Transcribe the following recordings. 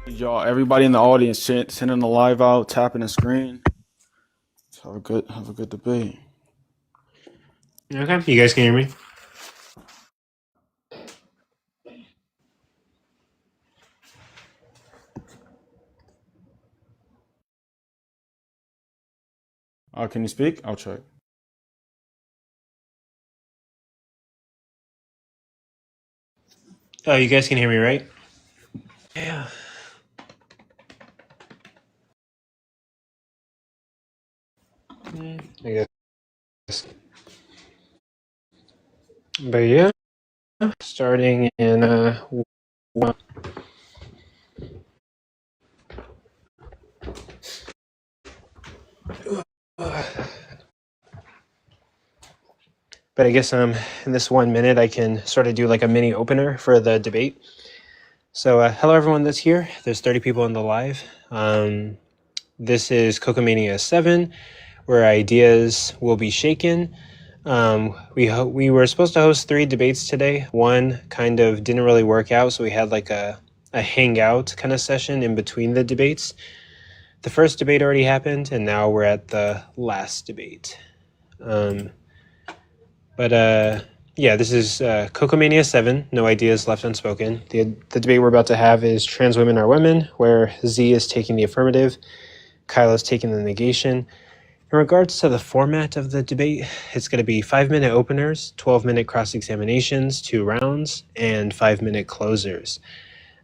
Y'all, everybody in the audience, sending the live out, tapping the screen. Let's have a good debate. Okay, you guys can hear me? Can you speak? I'll check. Oh, you guys can hear me, right? Yeah. I guess. But yeah, starting in one. But I guess in this 1 minute I can sort of do like a mini opener for the debate. So hello everyone that's here. There's 30 people in the live. This is COCO-MANIA 7, where ideas will be shaken. We were supposed to host 3 debates today. One kind of didn't really work out, so we had like a hangout kind of session in between the debates. The first debate already happened, and now we're at the last debate. Yeah, this is COCO-MANIA 7, No Ideas Left Unspoken. The debate we're about to have is Trans Women Are Women, where Z is taking the affirmative, Kylo is taking the negation. In regards to the format of the debate, it's going to be 5-minute openers, 12-minute cross-examinations, 2 rounds, and 5-minute closers.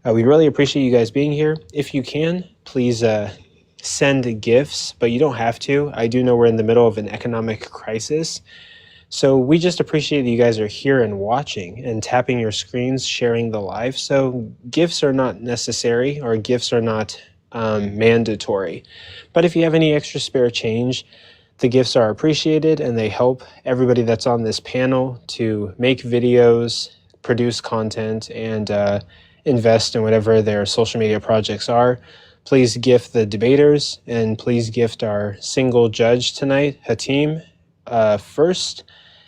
We really appreciate you guys being here. If you can, please send gifts, but you don't have to. I do know we're in the middle of an economic crisis, so we just appreciate that you guys are here and watching and tapping your screens, sharing the live. So gifts are not necessary, or gifts are not mandatory. But if you have any extra spare change, the gifts are appreciated and they help everybody that's on this panel to make videos, produce content, and invest in whatever their social media projects are. Please gift the debaters, and please gift our single judge tonight, Hatim, first.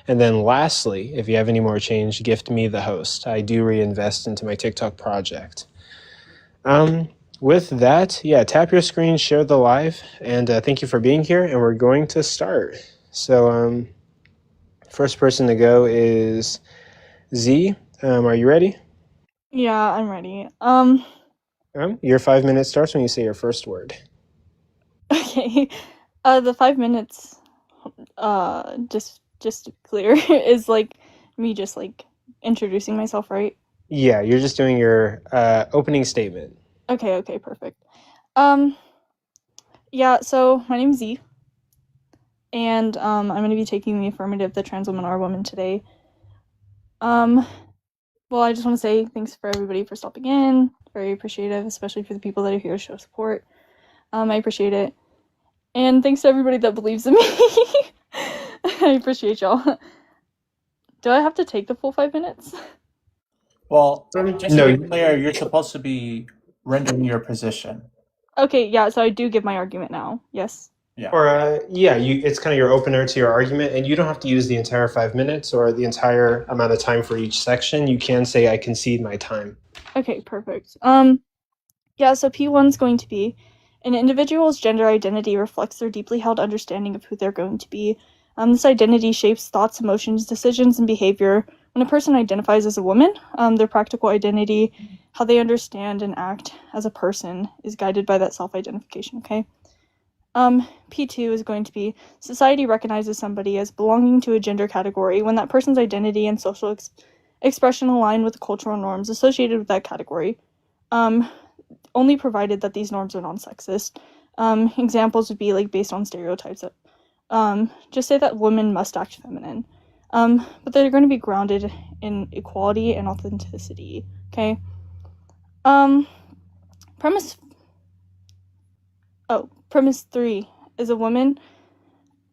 And then lastly, if you have any more change, gift me, the host. I do reinvest into my TikTok project. With that, yeah, tap your screen, share the live, and thank you for being here, and we're going to start. So first person to go is Z. Are you ready? Yeah, I'm ready. Your 5 minutes starts when you say your first word. Okay. The 5 minutes, just to be clear, is like me just like introducing myself, right? Yeah, you're just doing your opening statement. Okay, perfect. Yeah, so my name's Z, and I'm gonna be taking the affirmative, the trans women are women today. Well, I just want to say thanks for everybody for stopping in. Very appreciative, especially for the people that are here to show support. I appreciate it. And thanks to everybody that believes in me. I appreciate y'all. Do I have to take the full 5 minutes? Well, just to be clear, you're supposed to be rendering your position. Okay, yeah, so I do give my argument now. Yes. Yeah. Or it's kind of your opener to your argument, and you don't have to use the entire 5 minutes or the entire amount of time for each section. You can say, I concede my time. Okay, perfect. Yeah, so P1's going to be, an individual's gender identity reflects their deeply held understanding of who they're going to be. This identity shapes thoughts, emotions, decisions, and behavior. When a person identifies as a woman, their practical identity, how they understand and act as a person, is guided by that self-identification, okay? P2 is going to be, society recognizes somebody as belonging to a gender category when that person's identity and social expression align with the cultural norms associated with that category, only provided that these norms are non-sexist. Examples would be like based on stereotypes that just say that women must act feminine, but they're going to be grounded in equality and authenticity, okay? Premise 3 is a woman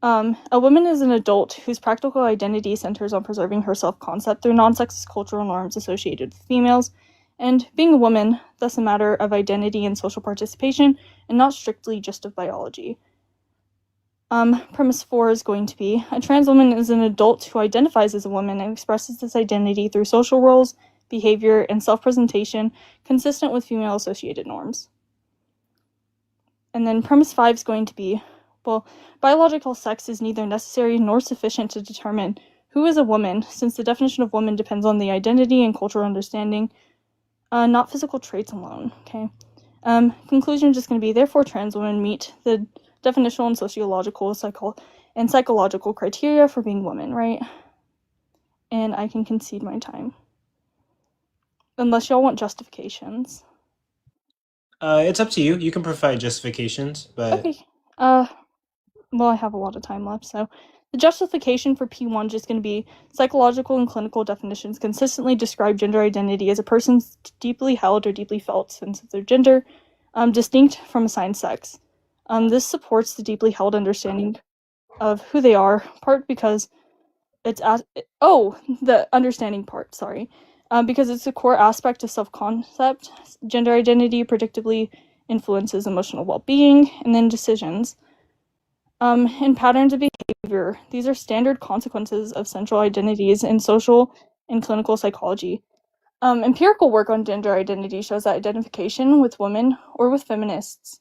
A woman is an adult whose practical identity centers on preserving her self-concept through non-sexist cultural norms associated with females, and being a woman, thus a matter of identity and social participation, and not strictly just of biology. Premise 4 is going to be, a trans woman is an adult who identifies as a woman and expresses this identity through social roles, behavior, and self-presentation consistent with female-associated norms. And then premise 5 is going to be, well, biological sex is neither necessary nor sufficient to determine who is a woman, since the definition of woman depends on the identity and cultural understanding, not physical traits alone, okay? Conclusion is just going to be, therefore, trans women meet the definitional and sociological and psychological criteria for being women, right? And I can concede my time. Unless y'all want justifications. It's up to you. You can provide justifications, but... Okay. Well, I have a lot of time left, so the justification for P1 is just going to be psychological and clinical definitions consistently describe gender identity as a person's deeply held or deeply felt sense of their gender, distinct from assigned sex. This supports the deeply held understanding of who they are, part because it's the understanding part, sorry. Because it's a core aspect of self-concept, gender identity predictably influences emotional well-being, and then decisions. And patterns of behavior. These are standard consequences of central identities in social and clinical psychology. Empirical work on gender identity shows that identification with women or with feminists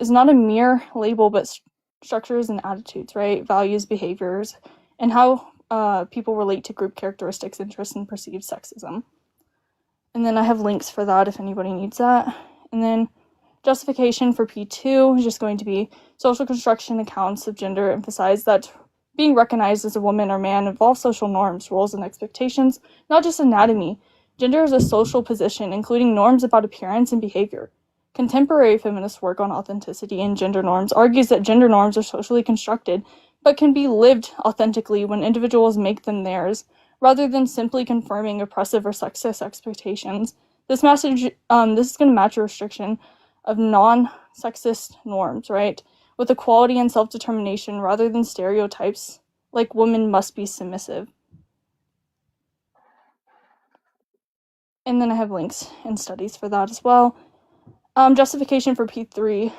is not a mere label, but structures and attitudes, right? Values, behaviors, and how people relate to group characteristics, interests, and perceived sexism. And then I have links for that if anybody needs that. And then justification for P2 is just going to be social construction accounts of gender emphasize that being recognized as a woman or man involves social norms, roles, and expectations, not just anatomy. Gender is a social position, including norms about appearance and behavior. Contemporary feminist work on authenticity and gender norms argues that gender norms are socially constructed, but can be lived authentically when individuals make them theirs, rather than simply confirming oppressive or sexist expectations. This is going to match a restriction of non-sexist norms, right? With equality and self-determination rather than stereotypes like women must be submissive. And then I have links and studies for that as well. Justification for P3,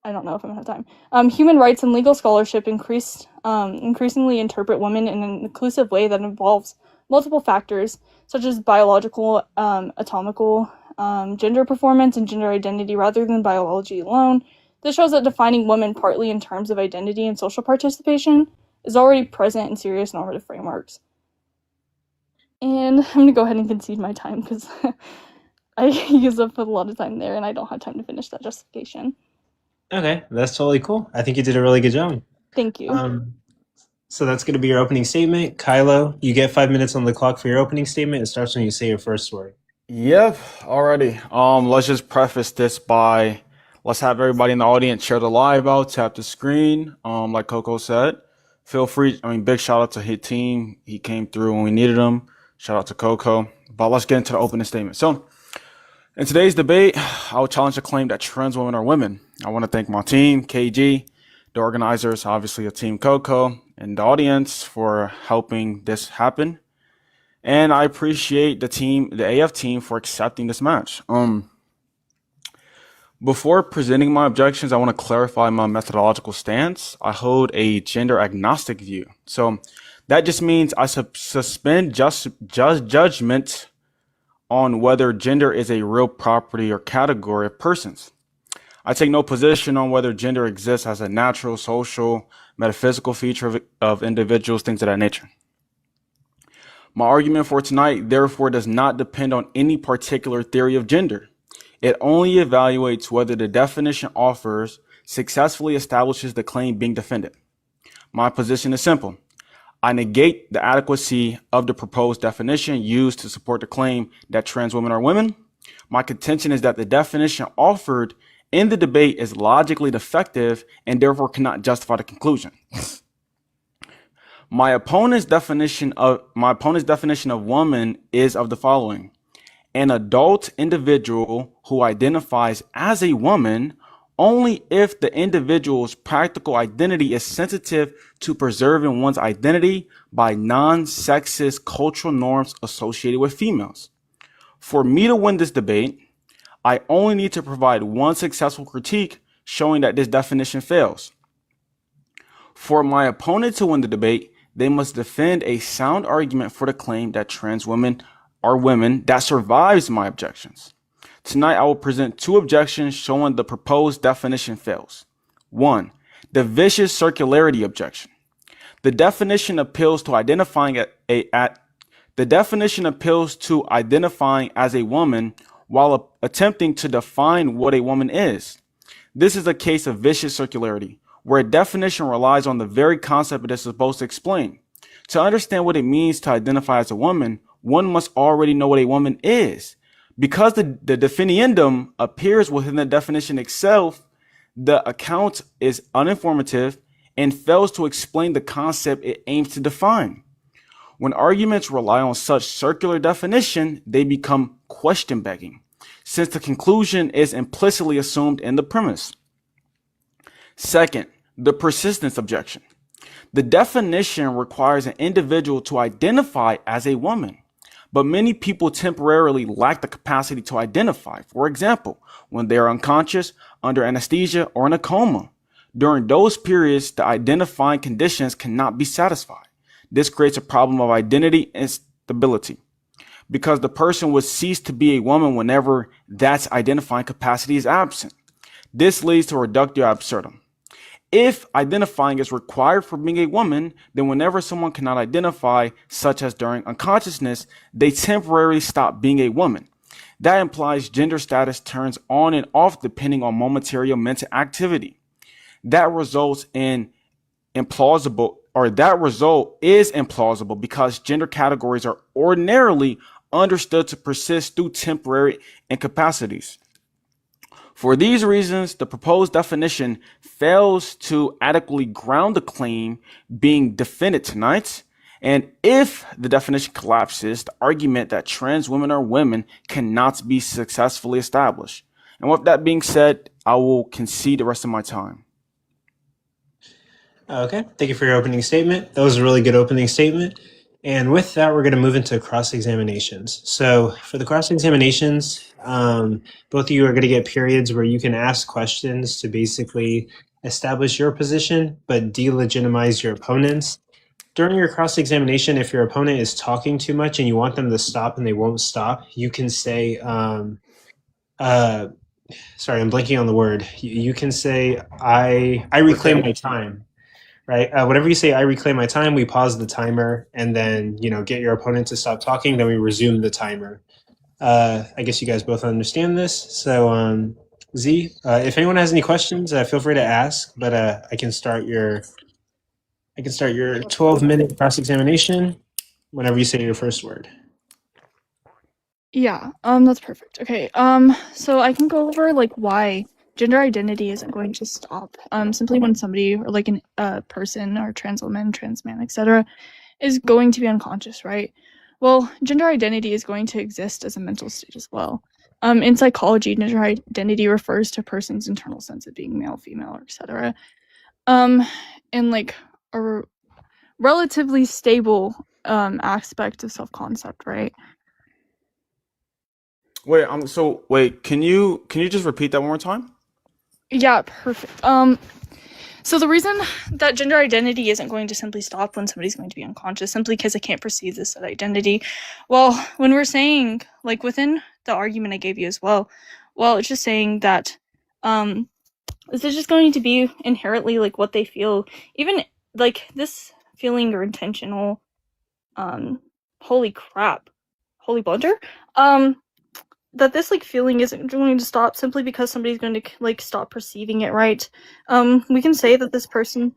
I don't know if I'm going to have time. Human rights and legal scholarship increasingly interpret women in an inclusive way that involves multiple factors, such as biological, atomical, gender performance, and gender identity rather than biology alone. This shows that defining women partly in terms of identity and social participation is already present in serious normative frameworks. And I'm going to go ahead and concede my time because I used up a lot of time there and I don't have time to finish that justification. Okay, that's totally cool. I think you did a really good job. Thank you. So that's going to be your opening statement. Kylo, you get 5 minutes on the clock for your opening statement. It starts when you say your first word. Yep, alrighty. Let's just preface this by, let's have everybody in the audience share the live out, tap the screen. Like Coco said, feel free. Big shout out to his team. He came through when we needed him. Shout out to Coco. But let's get into the opening statement. So, in today's debate, I will challenge the claim that trans women are women. I want to thank my team, KG, the organizers, obviously a team Coco, and the audience for helping this happen. And I appreciate the team, the AF team, for accepting this match. Before presenting my objections, I want to clarify my methodological stance. I hold a gender agnostic view. So that just means I suspend judgment on whether gender is a real property or category of persons. I take no position on whether gender exists as a natural, social, metaphysical feature of individuals, things of that nature. My argument for tonight, therefore, does not depend on any particular theory of gender. It only evaluates whether the definition offers successfully establishes the claim being defended. My position is simple. I negate the adequacy of the proposed definition used to support the claim that trans women are women. My contention is that the definition offered in the debate is logically defective and therefore cannot justify the conclusion. My opponent's definition of woman is of the following: an adult individual who identifies as a woman only if the individual's practical identity is sensitive to preserving one's identity by non-sexist cultural norms associated with females. For me to win this debate, I only need to provide one successful critique showing that this definition fails. For my opponent to win the debate, they must defend a sound argument for the claim that trans women are women that survives my objections. Tonight, I will present two objections showing the proposed definition fails. 1. The vicious circularity objection. The definition appeals to identifying as a woman while attempting to define what a woman is. This is a case of vicious circularity, where a definition relies on the very concept it is supposed to explain. To understand what it means to identify as a woman, one must already know what a woman is. Because the definiendum appears within the definition itself, the account is uninformative and fails to explain the concept it aims to define. When arguments rely on such circular definition, they become question-begging, since the conclusion is implicitly assumed in the premise. Second, the persistence objection. The definition requires an individual to identify as a woman, but many people temporarily lack the capacity to identify. For example, when they are unconscious, under anesthesia, or in a coma. During those periods, the identifying conditions cannot be satisfied. This creates a problem of identity instability, because the person would cease to be a woman whenever that identifying capacity is absent. This leads to reductio absurdum. If identifying is required for being a woman, then whenever someone cannot identify, such as during unconsciousness, they temporarily stop being a woman. That implies gender status turns on and off depending on momentary or mental activity. That result is implausible because gender categories are ordinarily understood to persist through temporary incapacities. For these reasons, the proposed definition fails to adequately ground the claim being defended tonight. And if the definition collapses, the argument that trans women are women cannot be successfully established. And with that being said, I will concede the rest of my time. Okay, thank you for your opening statement. That was a really good opening statement. And with that, we're going to move into cross-examinations. So for the cross-examinations, both of you are going to get periods where you can ask questions to basically establish your position, but delegitimize your opponents. During your cross-examination, if your opponent is talking too much and you want them to stop and they won't stop, you can say, sorry, I'm blanking on the word. You can say, I reclaim my time. Right. Whenever you say I reclaim my time, we pause the timer and then, get your opponent to stop talking. Then we resume the timer. I guess you guys both understand this. So, Z, if anyone has any questions, feel free to ask. But I can start your 12-minute cross-examination whenever you say your first word. Yeah, that's perfect. Okay, so I can go over why gender identity isn't going to stop. Simply when somebody or a person or trans woman, trans man, etc., is going to be unconscious, right? Well, gender identity is going to exist as a mental state as well. In psychology, gender identity refers to a person's internal sense of being male, female, or etc. And a relatively stable aspect of self-concept, right? Wait, can you just repeat that one more time? Yeah, perfect. So the reason that gender identity isn't going to simply stop when somebody's going to be unconscious, simply because it can't perceive this identity. Well, when we're saying, within the argument I gave you as well, it's just saying that, this is just going to be inherently, what they feel, even, this feeling or intentional, holy blunder, that this feeling isn't going to stop simply because somebody's going to stop perceiving it, right? We can say that this person.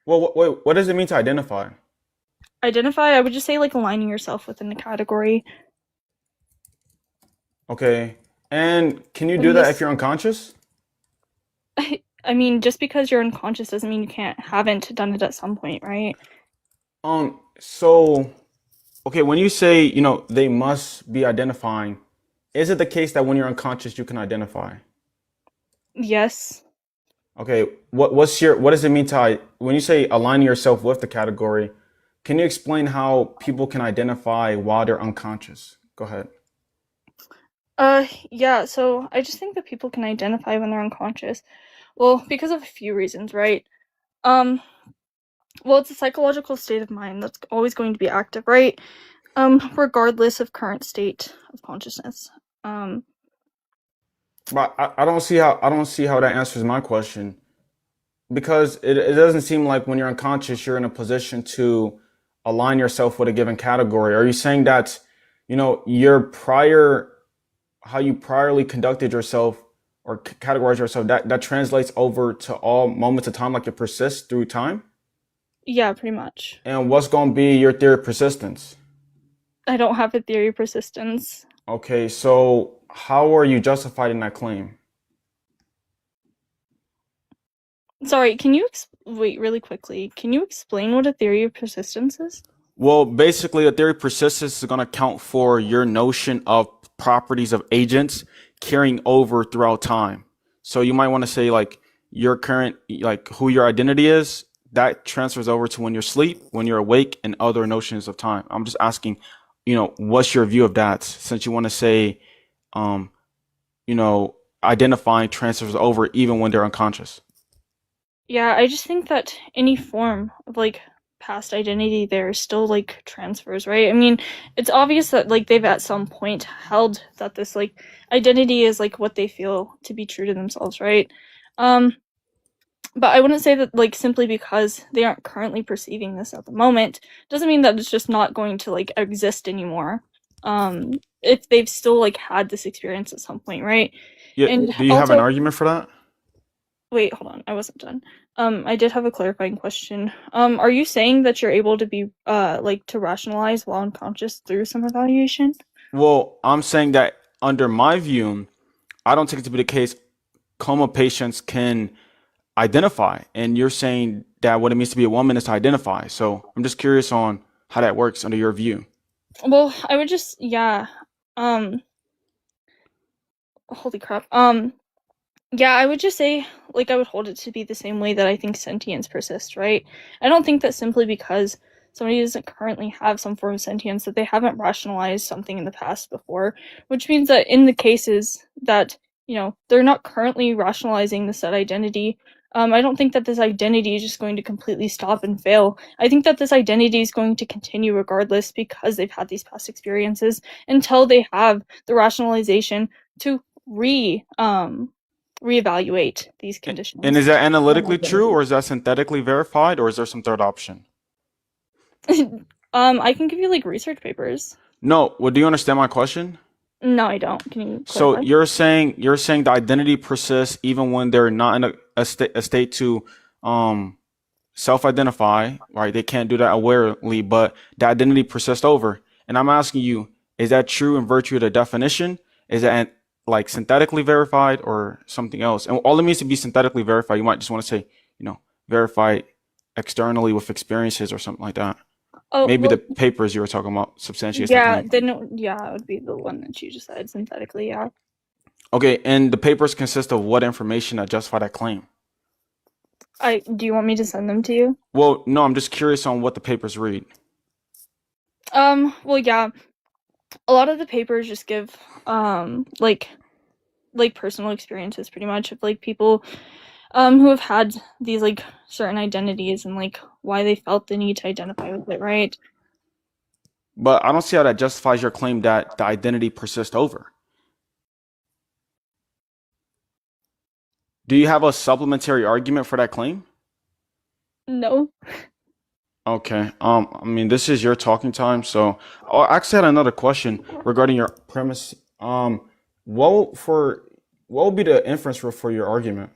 Well, wait, what does it mean to identify? Identify, I would just say aligning yourself within the category. Okay, and can you do that if you're unconscious? I mean, just because you're unconscious doesn't mean you haven't done it at some point, right? So, okay, when you say they must be identifying. Is it the case that when you're unconscious, you can identify? Yes. Okay, what does it mean to when you say aligning yourself with the category? Can you explain how people can identify while they're unconscious? Go ahead. Yeah, so I just think that people can identify when they're unconscious. Well, because of a few reasons, right? Um, well, it's a psychological state of mind that's always going to be active, right? Regardless of current state of consciousness. But I don't see how that answers my question, because it doesn't seem like when you're unconscious you're in a position to align yourself with a given category. Are you saying that, your prior how you priorly conducted yourself or categorized yourself, that translates over to all moments of time, like it persists through time? Yeah, pretty much. And what's going to be your theory of persistence? I don't have a theory of persistence. Okay, so how are you justified in that claim? Sorry, can you wait really quickly? Can you explain what a theory of persistence is? Well, basically, a theory of persistence is going to account for your notion of properties of agents carrying over throughout time. So you might want to say, like, your current, like, who your identity is, that transfers over to when you're asleep, when you're awake, and other notions of time. I'm just asking, what's your view of that? Since you want to say, um, identifying transfers over even when they're unconscious. Yeah, I just think that any form of like past identity there still like transfers, right? I mean, it's obvious that like they've at some point held that this like identity is like what they feel to be true to themselves, right? But I wouldn't say that like simply because they aren't currently perceiving this at the moment doesn't mean that it's just not going to like exist anymore. If they've still like had this experience at some point, right? Yeah. And Do you have an also, argument for that? wait, hold on, I wasn't done. I did have a clarifying question. Are you saying that you're able to be like to rationalize while unconscious through some evaluation? Well, I'm saying that under my view, I don't take it to be the case. Coma patients can identify, and you're saying that what it means to be a woman is to identify. So I'm just curious on how that works under your view. Well, I would just yeah. Um, holy crap. Yeah, I would just say, like, I would hold it to be the same way that I think sentience persists, right? I don't think that simply because somebody doesn't currently have some form of sentience that they haven't rationalized something in the past before, which means that in the cases that, they're not currently rationalizing the said identity, I don't think that this identity is just going to completely stop and fail. I think that this identity is going to continue regardless because they've had these past experiences until they have the rationalization to reevaluate these And conditions. is that analytically true, or is that synthetically verified, or is there some third option? I can give you like research papers. No. Well, do you understand my question? No, I don't. Can you So clarify? you're saying the identity persists even when they're not in a state to self-identify, right? They can't do that awarely, but the identity persists over. And I'm asking you, is that true in virtue of the definition? Is that like synthetically verified or something else? And all it means to be synthetically verified, you might just want to say, verified externally with experiences or something like that. Oh, Maybe well, the papers you were talking about substantiates that yeah, claim. then yeah, it would be the one that you just said synthetically. Yeah. Okay, and the papers consist of what information that justify that claim? Do you want me to send them to you? Well, no, I'm just curious on what the papers read. Well, yeah, a lot of the papers just give like personal experiences pretty much of like people who have had these like certain identities and like why they felt the need to identify with it, right? But I don't see how that justifies your claim that the identity persists over. Do you have a supplementary argument for that claim? No. Okay. I mean, this is your talking time, so I actually had another question regarding your premise. What would be the inference for your argument?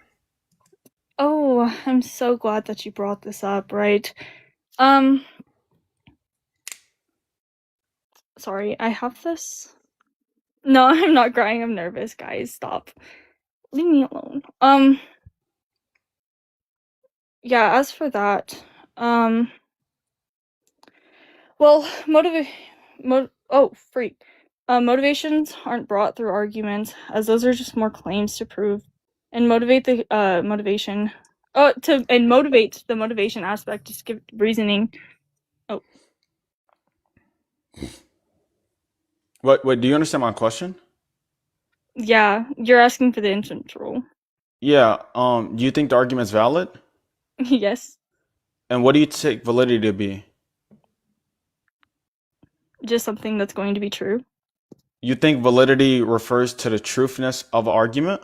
Oh, I'm so glad that you brought this up, right? Um, sorry, I have this. No, I'm not crying, I'm nervous, guys. Stop. Leave me alone. Yeah, as for that, well, motivations aren't brought through arguments, as those are just more claims to prove and motivate the motivation. Oh, and motivate the motivation aspect. Just give reasoning. Oh, Wait, do you understand my question? yeah, you're asking for the inference rule. Yeah. Do you think the argument is valid? Yes, And what do you take validity to be? just something that's going to be true. You think validity refers to the truthness of an argument?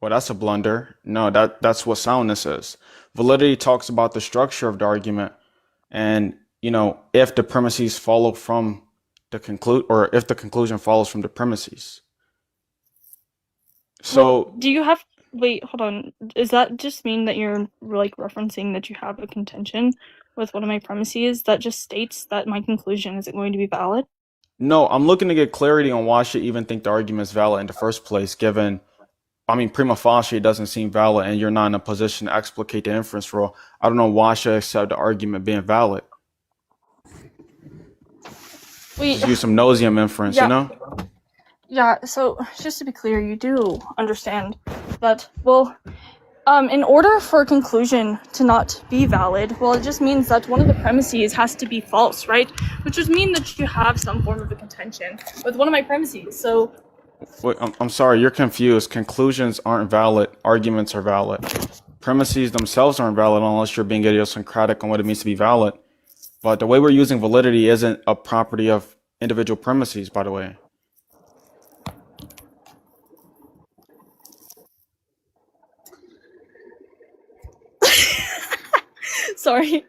Well, that's a blunder. No, that's what soundness is. Validity talks about the structure of the argument, and if the premises follow from the or if the conclusion follows from the premises. So, well, do you have? Wait, hold on. Does that just mean that you're like referencing that you have a contention with one of my premises that just states that my conclusion isn't going to be valid? no, I'm looking to get clarity on why I should even think the argument is valid in the first place, given, prima facie, it doesn't seem valid, and you're not in a position to explicate the inference rule. I don't know why I should accept the argument being valid. Wait, Just use some noseium inference, yeah. Yeah, so just to be clear, you do understand that, well, in order for a conclusion to not be valid, well, it just means that one of the premises has to be false, right? Which would mean that you have some form of a contention with one of my premises, so... Wait, I'm sorry, you're confused. Conclusions aren't valid, arguments are valid. Premises themselves aren't valid unless you're being idiosyncratic on what it means to be valid. But the way we're using validity isn't a property of individual premises, by the way. Sorry.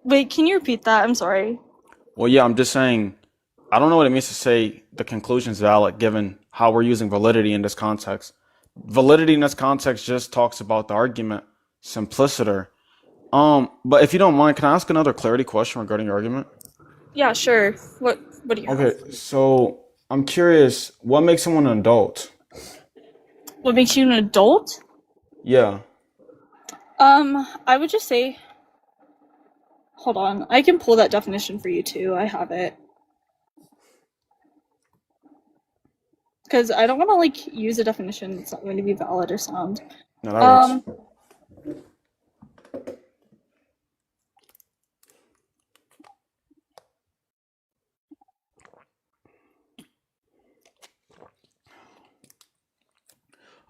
Wait, can you repeat that? I'm sorry. Well, yeah, I'm just saying, I don't know what it means to say the conclusion is valid given how we're using validity in this context. Validity in this context just talks about the argument simpliciter. But if you don't mind, can I ask another clarity question regarding your argument? Yeah, sure. What do you have? Okay, so I'm curious, what makes someone an adult? What makes you an adult? Yeah. I would just say... Hold on, I can pull that definition for you too. I have it. Because I don't want to, like, use a definition that's not going to be valid or sound. No, that works.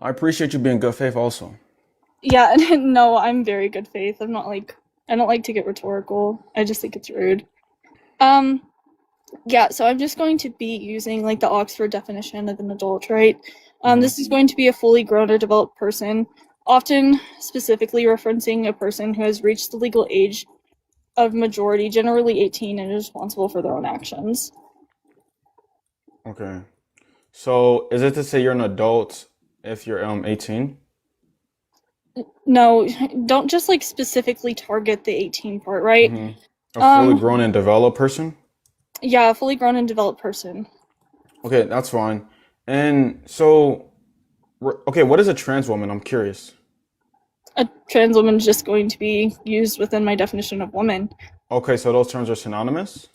I appreciate you being good faith also. Yeah, no, I'm very good faith. I'm not like... I don't like to get rhetorical. I just think it's rude. Yeah, so I'm just going to be using, like, the Oxford definition of an adult, right? This is going to be a fully grown or developed person, often specifically referencing a person who has reached the legal age of majority, generally 18, and is responsible for their own actions. Okay. So is it to say you're an adult if you're 18? No, don't just, like, specifically target the 18 part, right? A fully grown and developed person? Yeah, a fully grown and developed person. Okay, that's fine. And so, okay, what is a trans woman? I'm curious. A trans woman is just going to be used within my definition of woman. Okay, so those terms are synonymous?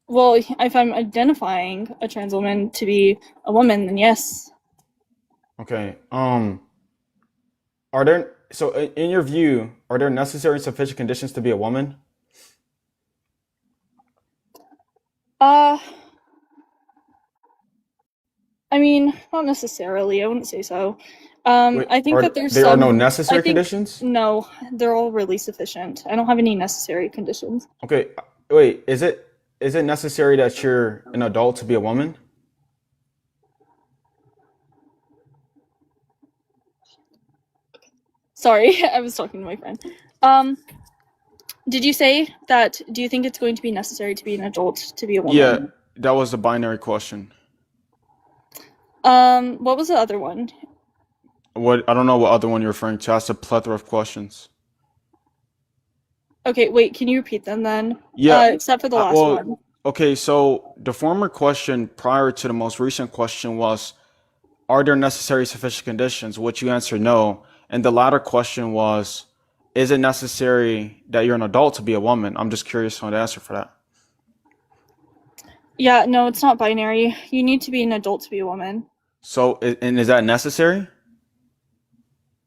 Well, if I'm identifying a trans woman to be a woman, then yes. Okay. Are there, so in your view, are there necessary and sufficient conditions to be a woman? I mean, not necessarily. I wouldn't say so. Wait, I think that there are no necessary conditions? No, they're all really sufficient. I don't have any necessary conditions. Okay, wait, is it necessary that you're an adult to be a woman? Sorry, I was talking to my friend. Did you say that, do you think it's going to be necessary to be an adult to be a woman? Yeah, that was a binary question. What was the other one? What, I don't know what other one you're referring to. That's a plethora of questions. Okay, wait, can you repeat them then? Yeah. Except for the last one. Okay, so the former question prior to the most recent question was, are there necessary sufficient conditions? Which you answered no. And the latter question was, is it necessary that you're an adult to be a woman? I'm just curious on the answer for that. Yeah, no, it's not binary. You need to be an adult to be a woman. So, and is that necessary?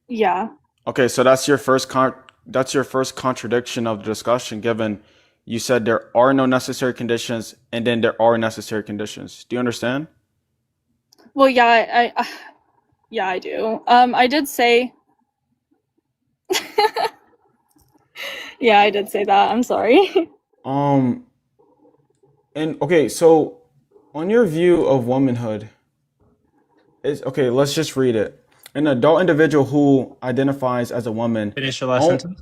Yeah. Okay, so that's your first contradiction of the discussion, given you said there are no necessary conditions and then there are necessary conditions. Do you understand? Well, yeah, yeah, I do. I did say, yeah, I did say that. I'm sorry. And okay, so on your view of womanhood, is okay, let's just read it. An adult individual who identifies as a woman. Finish your last Oh, sentence.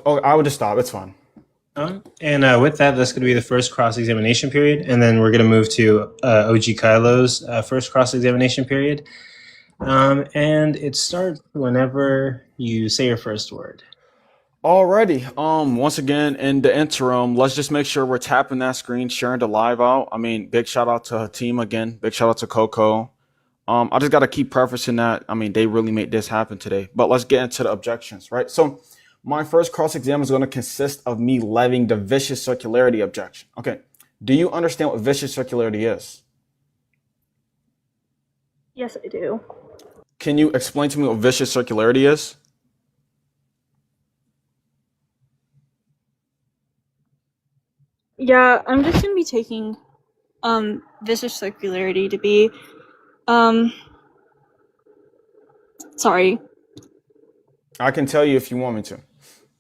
I would just stop. It's fine. And with that, that's going to be the first cross-examination period, and then we're going to move to OG Kylo's first cross-examination period. And it starts whenever you say your first word. Alrighty. Once again, in the interim, let's just make sure we're tapping that screen, sharing the live out. I mean, big shout out to her team again. Big shout out to Coco. I just got to keep prefacing that. I mean, they really made this happen today. But let's get into the objections, right? So my first cross-exam is going to consist of me levying the vicious circularity objection. Okay. Do you understand what vicious circularity is? Yes, I do. Can you explain to me what vicious circularity is? Yeah, I'm just gonna be taking vicious circularity to be sorry. I can tell you if you want me to.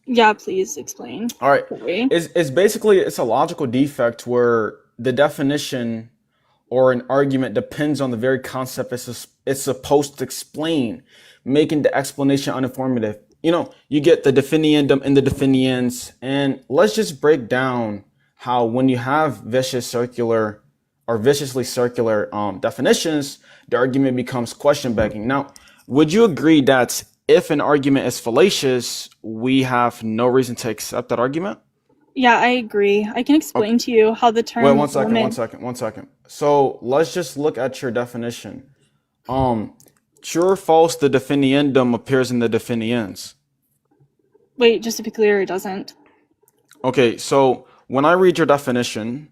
Yeah, please explain. All right. Okay. It's basically, it's a logical defect where the definition or an argument depends on the very concept it's supposed to explain, making the explanation uninformative. You know, you get the definiendum and the definiens, and let's just break down how when you have vicious circular or viciously circular definitions, the argument becomes question begging. Now, would you agree that if an argument is fallacious, we have no reason to accept that argument? Yeah, I agree. I can explain to you how the term Wait, one second, woman... one second. So let's just look at your definition. True or false, the definiendum appears in the definiens. Wait, just to be clear, it doesn't. Okay, so when I read your definition,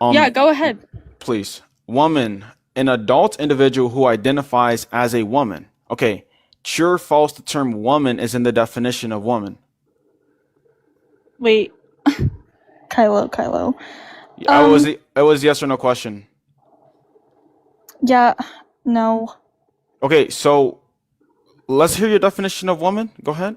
yeah, go ahead. please. Woman, an adult individual who identifies as a woman. Okay, true or false, the term woman is in the definition of woman. Wait. Kylo. It was yes or no question. Yeah, no. Okay, so let's hear your definition of woman. Go ahead.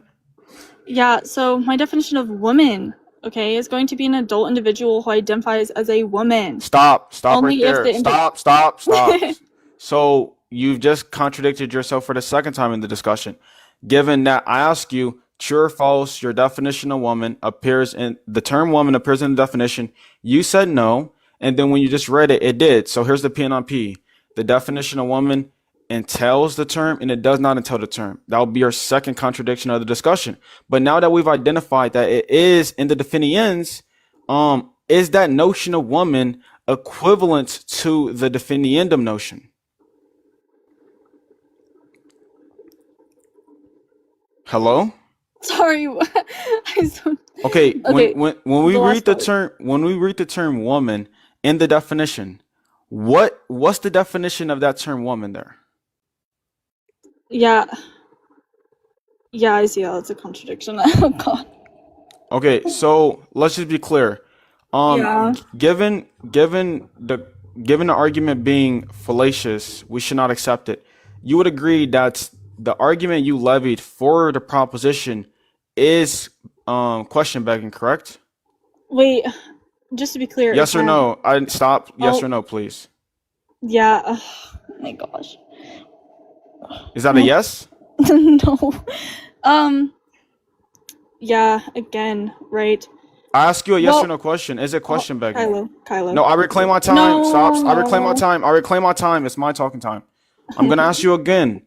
Yeah, so my definition of woman, okay, is going to be an adult individual who identifies as a woman. Stop Only right there. if the Stop. So you've just contradicted yourself for the second time in the discussion. Given that I ask you, true or false, your definition of woman appears in the term woman appears in the definition. You said no, and then when you just read it, it did. So here's the P on P. The definition of woman entails the term, and it does not entail the term. That will be our second contradiction of the discussion. But now that we've identified that it is in the definiens, is that notion of woman equivalent to the definiendum notion? Hello? Sorry. Okay, Okay, when we read last part. the term woman in the definition, what's the definition of that term woman there? Yeah, I see how it's a contradiction. Oh god. Okay, so let's just be clear. Yeah. Given the argument being fallacious, we should not accept it. You would agree that the argument you levied for the proposition is question begging, correct? Wait, just to be clear. Yes or again. no? Stop. Yes or no, please. Yeah. Oh my gosh. Is that a yes? No. Yeah. Again, right. I ask you a yes or no question. Is it question begging? Kylo. No, I reclaim my time. No, Stop. I no. reclaim my time. I reclaim my time. It's my talking time. I'm gonna ask you again.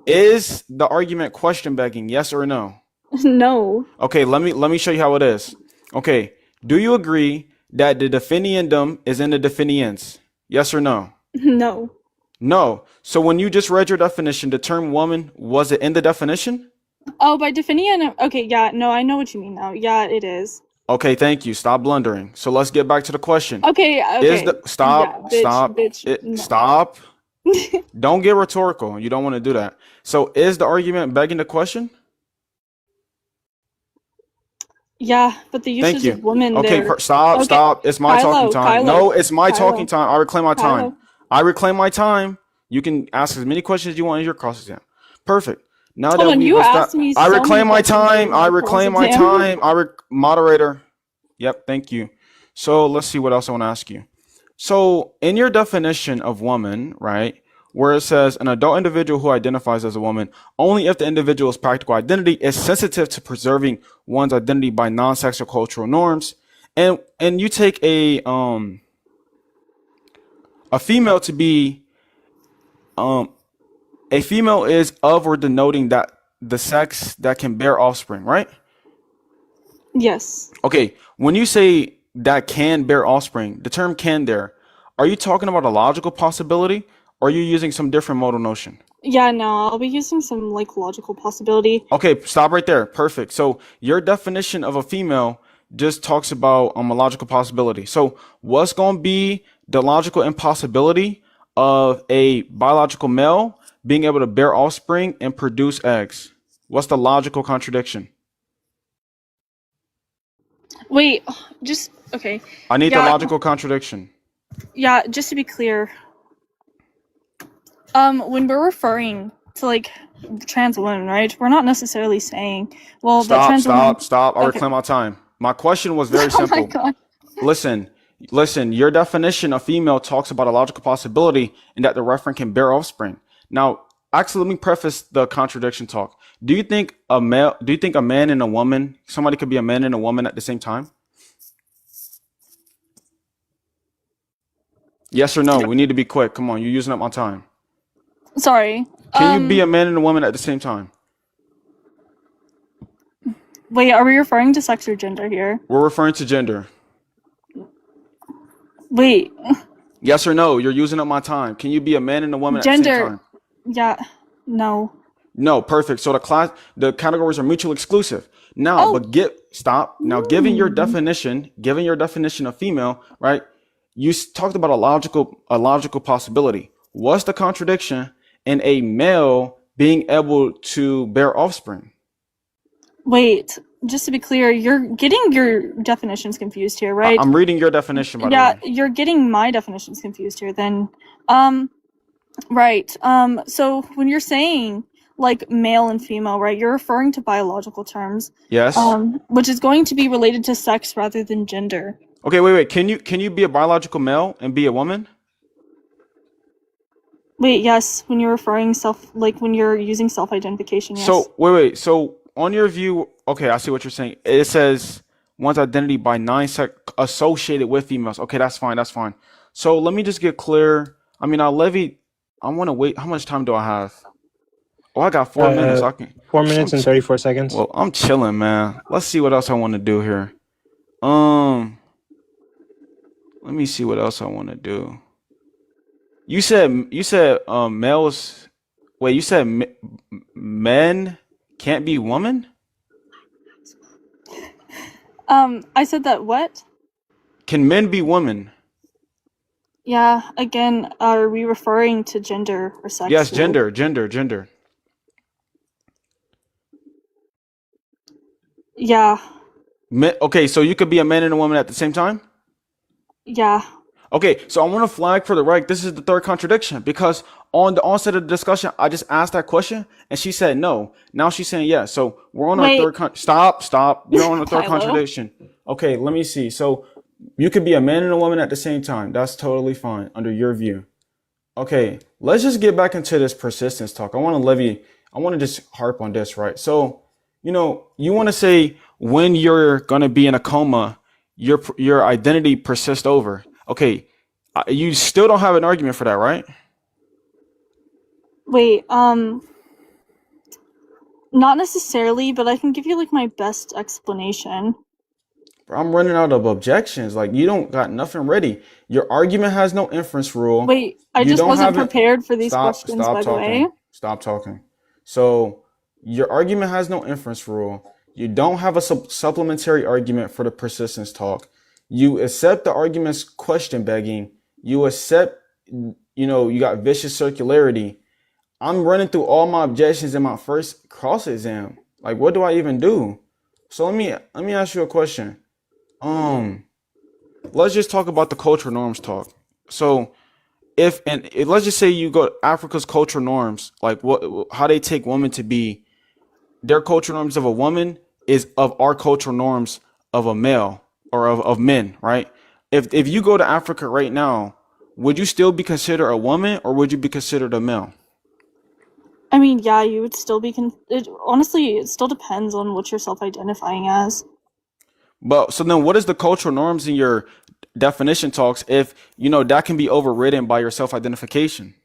Is the argument question begging? Yes or no? No. Okay, let me show you how it is. Okay, do you agree that the definiendum is in the definiens? Yes or no? No. No. So when you just read your definition, the term woman, was it in the definition? Oh, by definition. Okay, yeah. No, I know what you mean now. Yeah, it is. Okay, thank you. Stop blundering. So let's get back to the question. Okay. Is the stop Yeah, bitch, stop bitch, it, no. stop Don't get rhetorical. You don't want to do that. So is the argument begging the question? Yeah, but the Thank usage you. of woman Okay, there. stop, Okay, stop. It's my talking time. Kylo, No, it's my talking Kylo, time. I reclaim my time. Kylo. I reclaim my time. You can ask as many questions as you want in your cross exam. Perfect. Now Hold that on, we've you asked established, me I so many reclaim my questions during time. I my reclaim my cross-exam. time. Moderator. Yep, thank you. So let's see what else I want to ask you. So in your definition of woman, right, where it says an adult individual who identifies as a woman only if the individual's practical identity is sensitive to preserving one's identity by non-sexual cultural norms, and you take a female to be a female is of or denoting that the sex that can bear offspring, right? Yes. Okay, when you say that can bear offspring, the term can there, are you talking about a logical possibility or are you using some different modal notion? Yeah, no, I'll be using some like logical possibility. Okay, stop right there. Perfect. So your definition of a female just talks about a logical possibility. So what's going to be the logical impossibility of a biological male being able to bear offspring and produce eggs? What's the logical contradiction? Wait, just okay. I need the Yeah, logical contradiction. yeah, just to be clear. When we're referring to like trans women, right? We're not necessarily saying, well, that trans women. Stop. I Okay. reclaim my time. My question was very Oh my simple. god. Listen, your definition of female talks about a logical possibility and that the referent can bear offspring. Now, actually, let me preface the contradiction talk. Do you think a man and a woman, somebody could be a man and a woman at the same time? Yes or no? We need to be quick. Come on, you're using up my time. Sorry. Can you be a man and a woman at the same time? Wait, are we referring to sex or gender here? We're referring to gender. Wait. Yes or no? You're using up my time. Can you be a man and a woman at the same Gender. time? Yeah. No. No, perfect. So the categories are mutually exclusive. Now, Oh. Now, given your definition of female, right? You talked about a logical possibility. What's the contradiction in a male being able to bear offspring? Wait. Just to be clear, you're getting your definitions confused here, right? I'm reading your definition, by the Yeah, way. you're getting my definitions confused here. Then, right. So when you're saying like male and female, right, you're referring to biological terms. Yes. Which is going to be related to sex rather than gender. Okay, wait. Can you be a biological male and be a woman? Wait, yes, when you're referring when you're using self-identification, yes. So wait. So on your view, okay, I see what you're saying. It says one's identity by non-sex associated with females. Okay, that's fine. So let me just get clear. I mean, I want to wait. How much time do I have? Oh, I got 4 minutes. 4 minutes and 34 seconds. Well, I'm chilling, man. Let's see what else I want to do here. Let me see what else I want to do. You said males. Wait, you said men can't be women? I said that what? Can men be women? Yeah, again, are we referring to gender or sex? Yes, here? gender. Yeah. Okay, so you could be a man and a woman at the same time? Yeah. Okay, so I want to flag for the right. This is the third contradiction because on the onset of the discussion, I just asked that question and she said no. Now she's saying yes. So we're on our third. Stop. You're on the third contradiction. Okay, let me see. So you could be a man and a woman at the same time. That's totally fine under your view. Okay, let's just get back into this persistence talk. I want to just harp on this, right? So, you want to say when you're going to be in a coma, your identity persists over. Okay, you still don't have an argument for that, right? Wait, not necessarily, but I can give you like my best explanation. I'm running out of objections. Like, you don't got nothing ready. Your argument has no inference rule. Wait, I just wasn't prepared for these questions, by the way. Stop talking. So your argument has no inference rule. You don't have a supplementary argument for the persistence talk. You accept the argument's question begging. You accept, you got vicious circularity. I'm running through all my objections in my first cross exam. Like, what do I even do? So let me ask you a question. Let's just talk about the cultural norms talk. So if let's just say you go Africa's cultural norms, like how they take women to be, their cultural norms of a woman is of our cultural norms of a male or of men, right? If you go to Africa right now, would you still be considered a woman or would you be considered a male? I mean, yeah, you would still be honestly, it still depends on what you're self-identifying as. But so then what is the cultural norms in your definition talks if that can be overridden by your self-identification?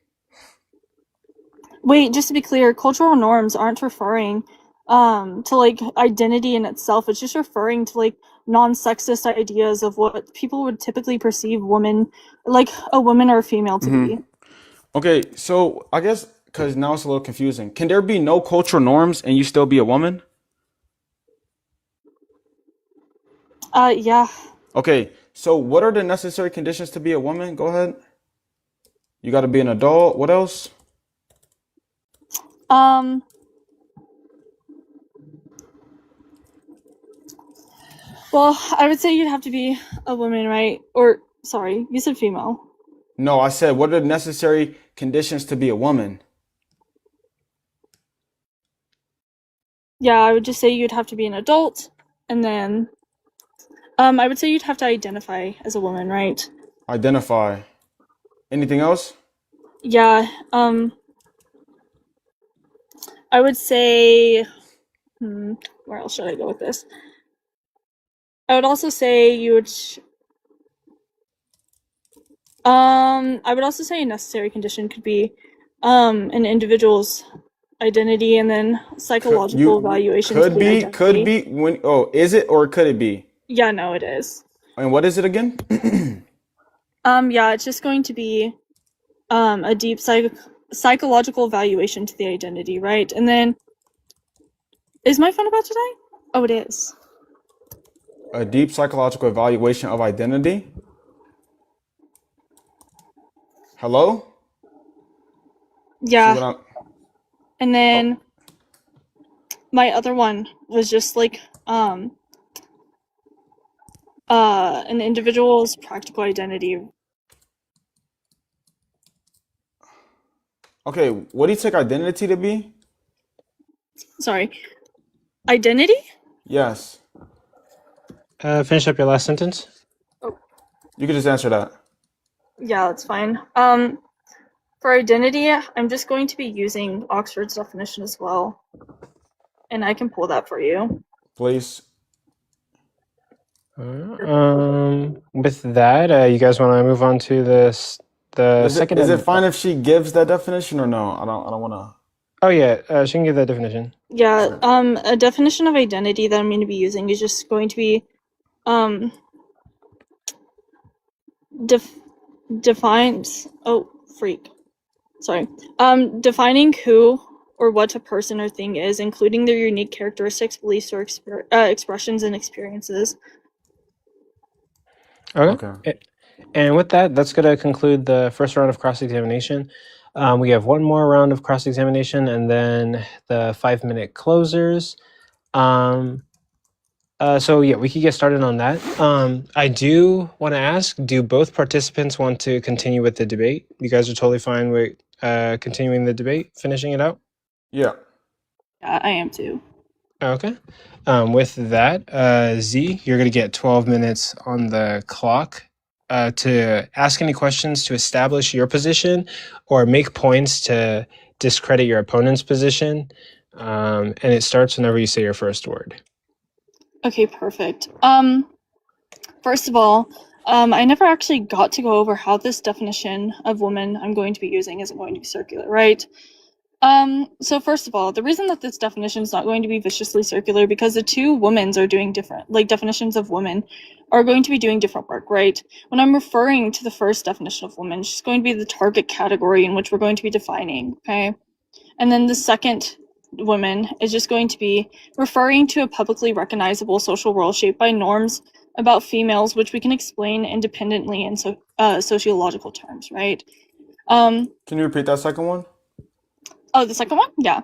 Wait, just to be clear, cultural norms aren't referring to like identity in itself. It's just referring to like non-sexist ideas of what people would typically perceive women, like a woman or a female to be. Okay, so I guess because now it's a little confusing. Can there be no cultural norms and you still be a woman? Yeah. Okay, so what are the necessary conditions to be a woman? Go ahead. You got to be an adult. What else? Well, I would say you'd have to be a woman, right? Or, sorry, you said female. No, I said, what are the necessary conditions to be a woman? Yeah, I would just say you'd have to be an adult, and then, I would say you'd have to identify as a woman, right? Identify. Anything else? Yeah, I would say, where else should I go with this? I would also say you would, I would also say a necessary condition could be, an individual's identity and then psychological evaluation to the identity. Could be is it or could it be? Yeah, no, it is. And what is it again? Yeah, it's just going to be, a deep psychological evaluation to the identity, right? And then, is my phone about to die? Oh, it is. A deep psychological evaluation of identity. Hello? Yeah. And then my other one was just like an individual's practical identity. Okay, what do you take identity to be? Sorry. Identity? Yes. Finish up your last sentence. Oh. You can just answer that. Yeah, that's fine. For identity, I'm just going to be using Oxford's definition as well. And I can pull that for you. Please. With that, you guys want to move on to the second. Is it fine if she gives that definition or no? I don't want to. Oh yeah, she can give that definition. Yeah, a definition of identity that I'm going to be using is just going to be defines. Oh, freak. Sorry. Defining who or what a person or thing is, including their unique characteristics, beliefs, or expressions and experiences. Okay. And with that, that's going to conclude the first round of cross-examination. We have one more round of cross-examination and then the 5-minute closers. So yeah, we could get started on that. I do want to ask, do both participants want to continue with the debate? You guys are totally fine with continuing the debate, finishing it out? Yeah. Yeah, I am too. Okay. With that, Z, you're going to get 12 minutes on the clock to ask any questions to establish your position or make points to discredit your opponent's position. And it starts whenever you say your first word. Okay, perfect. First of all, I never actually got to go over how this definition of woman I'm going to be using isn't going to be circular, right? So first of all, the reason that this definition is not going to be viciously circular because the two womens are doing different, like definitions of women are going to be doing different work, right? When I'm referring to the first definition of woman, she's going to be the target category in which we're going to be defining, okay? And then the second woman is just going to be referring to a publicly recognizable social role shaped by norms about females, which we can explain independently in sociological terms, right? Um, Can you repeat that second one? oh, the second one? Yeah.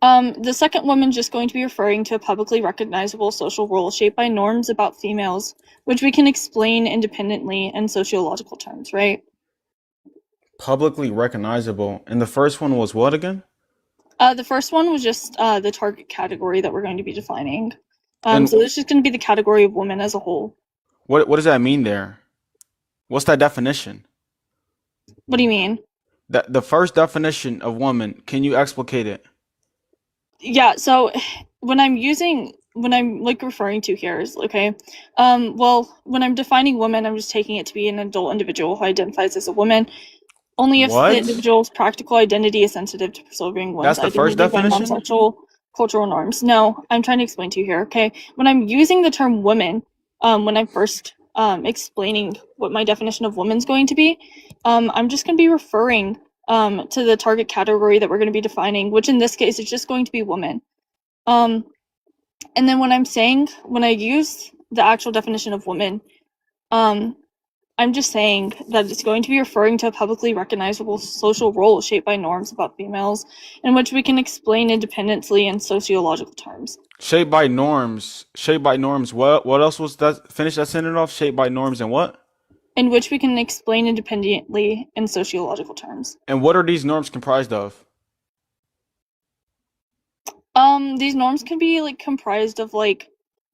The second woman's just going to be referring to a publicly recognizable social role shaped by norms about females, which we can explain independently in sociological terms, right? Publicly recognizable. And the first one was what again? The first one was just the target category that we're going to be defining. And So this is going to be the category of women as a whole. what does that mean there? What's that definition? What do you mean? The first definition of woman, can you explicate it? Yeah, so when I'm like referring to here is, okay, well, when I'm defining woman, I'm just taking it to be an adult individual who identifies as a woman, only if the What? individual's practical identity is sensitive to preserving one's That's the first identity by definition? non-sexual cultural norms. No, I'm trying to explain to you here, okay? When I'm using the term woman, when I'm first explaining what my definition of woman's going to be, I'm just going to be referring to the target category that we're going to be defining, which in this case is just going to be woman. And then when I use the actual definition of woman, I'm just saying that it's going to be referring to a publicly recognizable social role shaped by norms about females, in which we can explain independently in sociological terms. Shaped by norms. Shaped by norms. What else was that? Finish that sentence off. Shaped by norms and what? In which we can explain independently in sociological terms. And what are these norms comprised of? These norms can be like comprised of like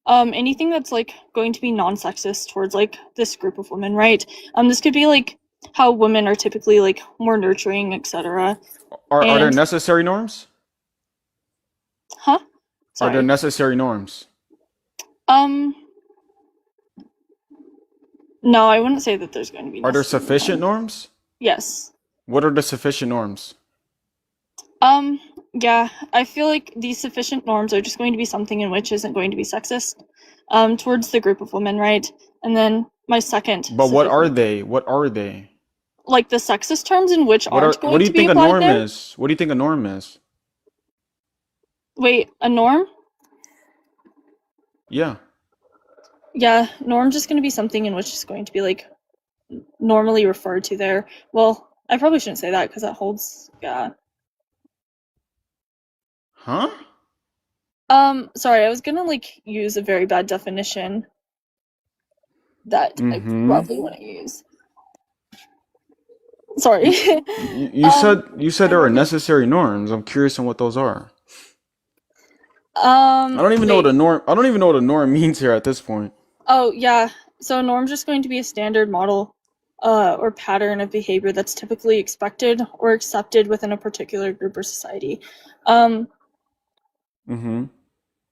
anything that's like going to be non-sexist towards like this group of women, right? This could be like how women are typically like more nurturing, etc. Are there And necessary norms? huh? Are there Sorry. necessary norms? No, I wouldn't say that there's going to be Are there necessary sufficient norms. norms? Yes. What are the sufficient norms? Yeah, I feel like these sufficient norms are just going to be something in which isn't going to be sexist, towards the group of women, right? And then my second. But what are sufficient- they? What are they? Like the sexist terms in which What aren't going what do to you be think a applied norm there? is? What do you think a norm is? Wait, a norm? Yeah. Yeah, norm's just going to be something in which is going to be like normally referred to there. Well, I probably shouldn't say that because that holds. Yeah. Huh? Sorry, I was gonna like use a very bad definition that I probably want to use. Sorry. You said there are necessary norms. I'm curious on what those are. I don't even know what a norm. I don't even know what a norm means here at this point. Oh yeah, so a norm's just going to be a standard model, or pattern of behavior that's typically expected or accepted within a particular group or society.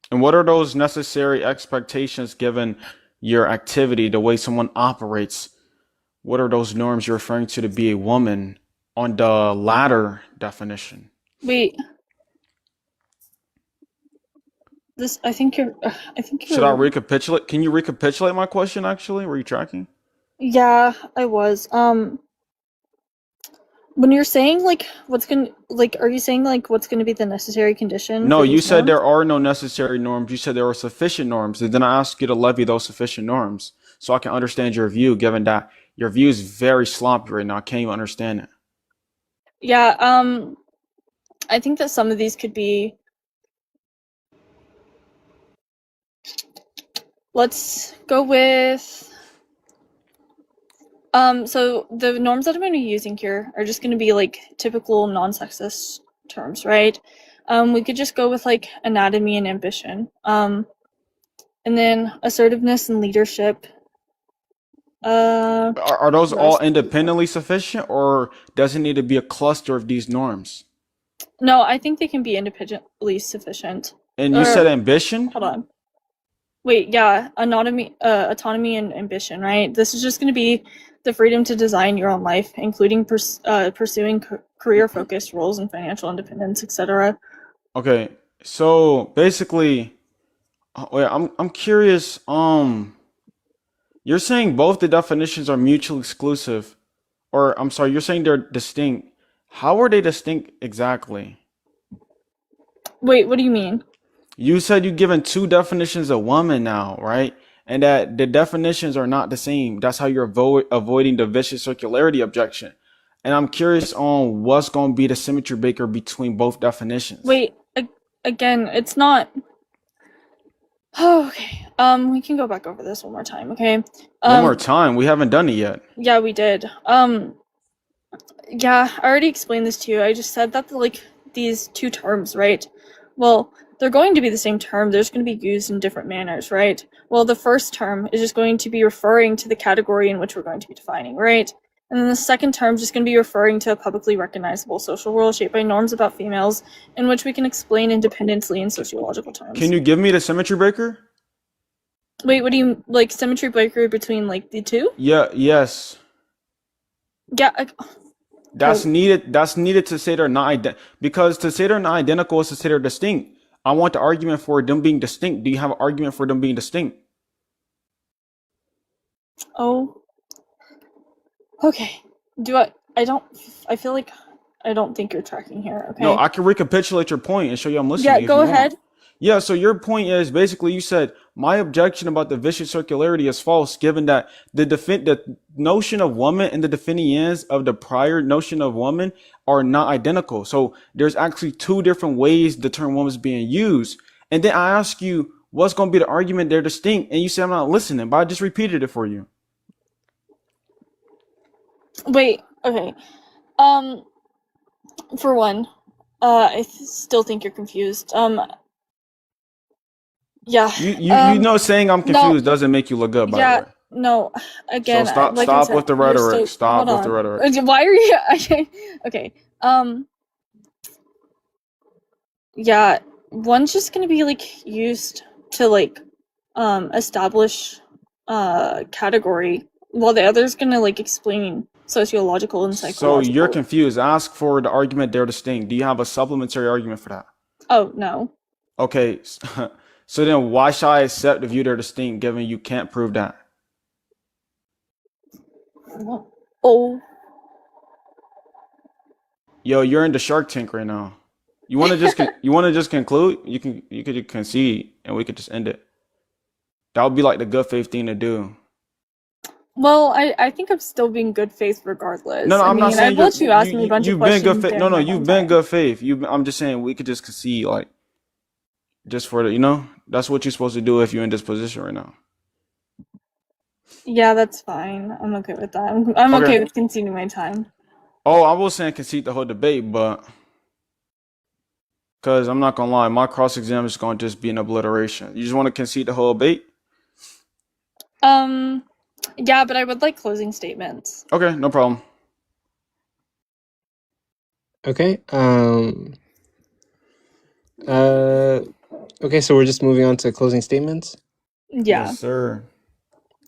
And what are those necessary expectations given your activity, the way someone operates? What are those norms you're referring to be a woman on the latter definition? Wait. I think you're. Should I recapitulate? Can you recapitulate my question? Actually, were you tracking? Yeah, I was. When you're saying like are you saying like what's gonna be the necessary condition? No, for you these said norms? there are no necessary norms. You said there are sufficient norms. And then I asked you to levy those sufficient norms so I can understand your view, given that your view is very sloppy right now. I can't even understand it. Yeah, I think that some of these could be. Let's go with. So the norms that I'm going to be using here are just going to be like typical non-sexist terms, right? We could just go with like anatomy and ambition. And then assertiveness and leadership. Are those all independently sufficient, or does it need to be a cluster of these norms? No, I think they can be independently sufficient. And you said ambition? Hold on. Wait, yeah, autonomy and ambition, right? This is just going to be the freedom to design your own life, including pursuing career-focused roles and financial independence, etc. Okay, so basically, wait, I'm curious. You're saying both the definitions are mutually exclusive, or I'm sorry, you're saying they're distinct. How are they distinct exactly? Wait, what do you mean? You said you've given two definitions of woman now, right? And that the definitions are not the same. That's how you're avoiding the vicious circularity objection. and I'm curious on what's going to be the symmetry breaker between both definitions. Wait, again, it's not. Oh, okay. We can go back over this one more time, okay? One more time. We haven't done it yet. Yeah, we did. Yeah, I already explained this to you. I just said that like these two terms, right? Well, they're going to be the same term. They're just going to be used in different manners, right? Well, the first term is just going to be referring to the category in which we're going to be defining, right? And then the second term is just going to be referring to a publicly recognizable social role shaped by norms about females, in which we can explain independently in sociological terms. Can you give me the symmetry breaker? Wait, what do you like? Symmetry breaker between like the two? Yeah. Yes. Yeah. That's needed. That's needed to say they're not because to say they're not identical is to say they're distinct. I want the argument for them being distinct. Do you have an argument for them being distinct? Oh. Okay. I feel like I don't think you're tracking here, okay? No, I can recapitulate your point and show you I'm listening. Yeah, go ahead. Yeah, so your point is basically you said my objection about the vicious circularity is false, given that the notion of woman and the defining ends of the prior notion of woman are not identical. So there's actually two different ways the term woman is being used. And then I ask you, what's going to be the argument they're distinct? And you say I'm not listening, but I just repeated it for you. Wait, okay. For one, I still think you're confused. Yeah. You know, saying I'm confused doesn't make you look good, by the way. No, again, so stop, like stop with the rhetoric. Stop with the rhetoric. Why are you? Okay. Yeah, one's just gonna be like used to like establish category, while the other's gonna like explain sociological and psychological. So you're confused. Ask for the argument they're distinct. Do you have a supplementary argument for that? Oh, no. Okay. So then why should I accept the view they're distinct given you can't prove that? Oh. Yo, you're in the Shark Tank right now. You want to just conclude? You could concede and we could just end it. That would be like the good faith thing to do. Well, I think I'm still being good faith regardless. No, I'm not saying I've let you ask me a bunch of questions. You've been good faith. No, you've been good faith. I'm just saying we could just concede, like, just for the, that's what you're supposed to do if you're in this position right now. Yeah, that's fine. I'm okay with that. I'm okay with conceding my time. Oh, I was saying concede the whole debate, but because I'm not gonna lie, my cross exam is gonna just be an obliteration. You just want to concede the whole debate? Yeah, but I would like closing statements. Okay, no problem. Okay. Okay, so we're just moving on to closing statements. Yeah. Yes, sir.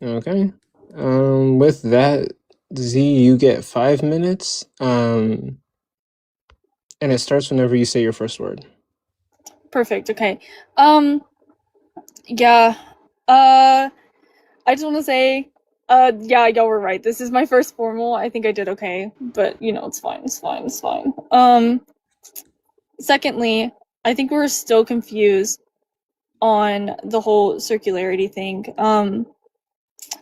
Okay. With that, Z, you get 5 minutes. And it starts whenever you say your first word. Perfect. Okay. Yeah. I just want to say, yeah, y'all were right. This is my first formal. I think I did okay, but it's fine. It's fine. It's fine. Secondly, I think we're still confused on the whole circularity thing. I'm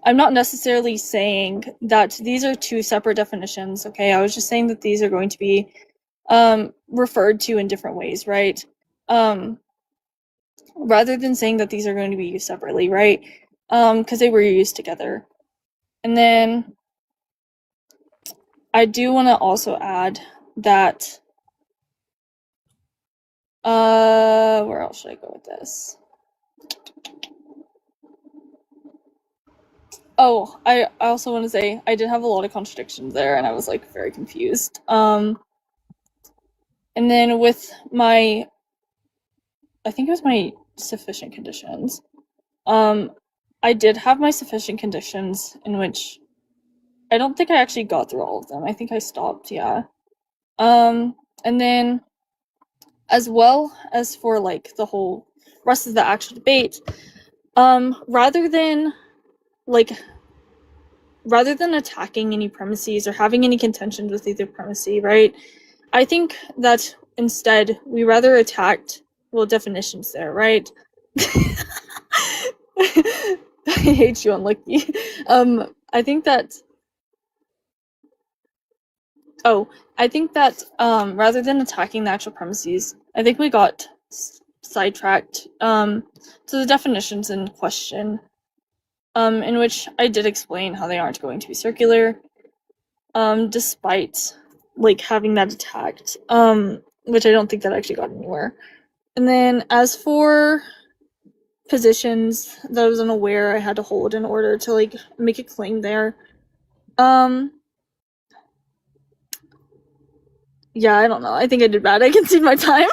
not necessarily saying that these are two separate definitions, okay? I was just saying that these are going to be referred to in different ways, right? Rather than saying that these are going to be used separately, right? Because they were used together. And then I do want to also add that where else should I go with this? Oh, I also want to say I did have a lot of contradictions there, and I was like very confused. And then with my, I think it was my sufficient conditions. I did have my sufficient conditions in which I don't think I actually got through all of them. I think I stopped, yeah. And then as well as for like the whole rest of the actual debate, rather than attacking any premises or having any contentions with either premise, right? I think that instead we rather attacked, definitions there, right? I hate you, Unlucky. I think that Oh, I think that rather than attacking the actual premises, I think we got sidetracked to the definitions in question, in which I did explain how they aren't going to be circular, despite like having that attacked, which I don't think that actually got anywhere. And then as for positions that I was unaware I had to hold in order to like make a claim there, yeah, I don't know. I think I did bad. I concede my time.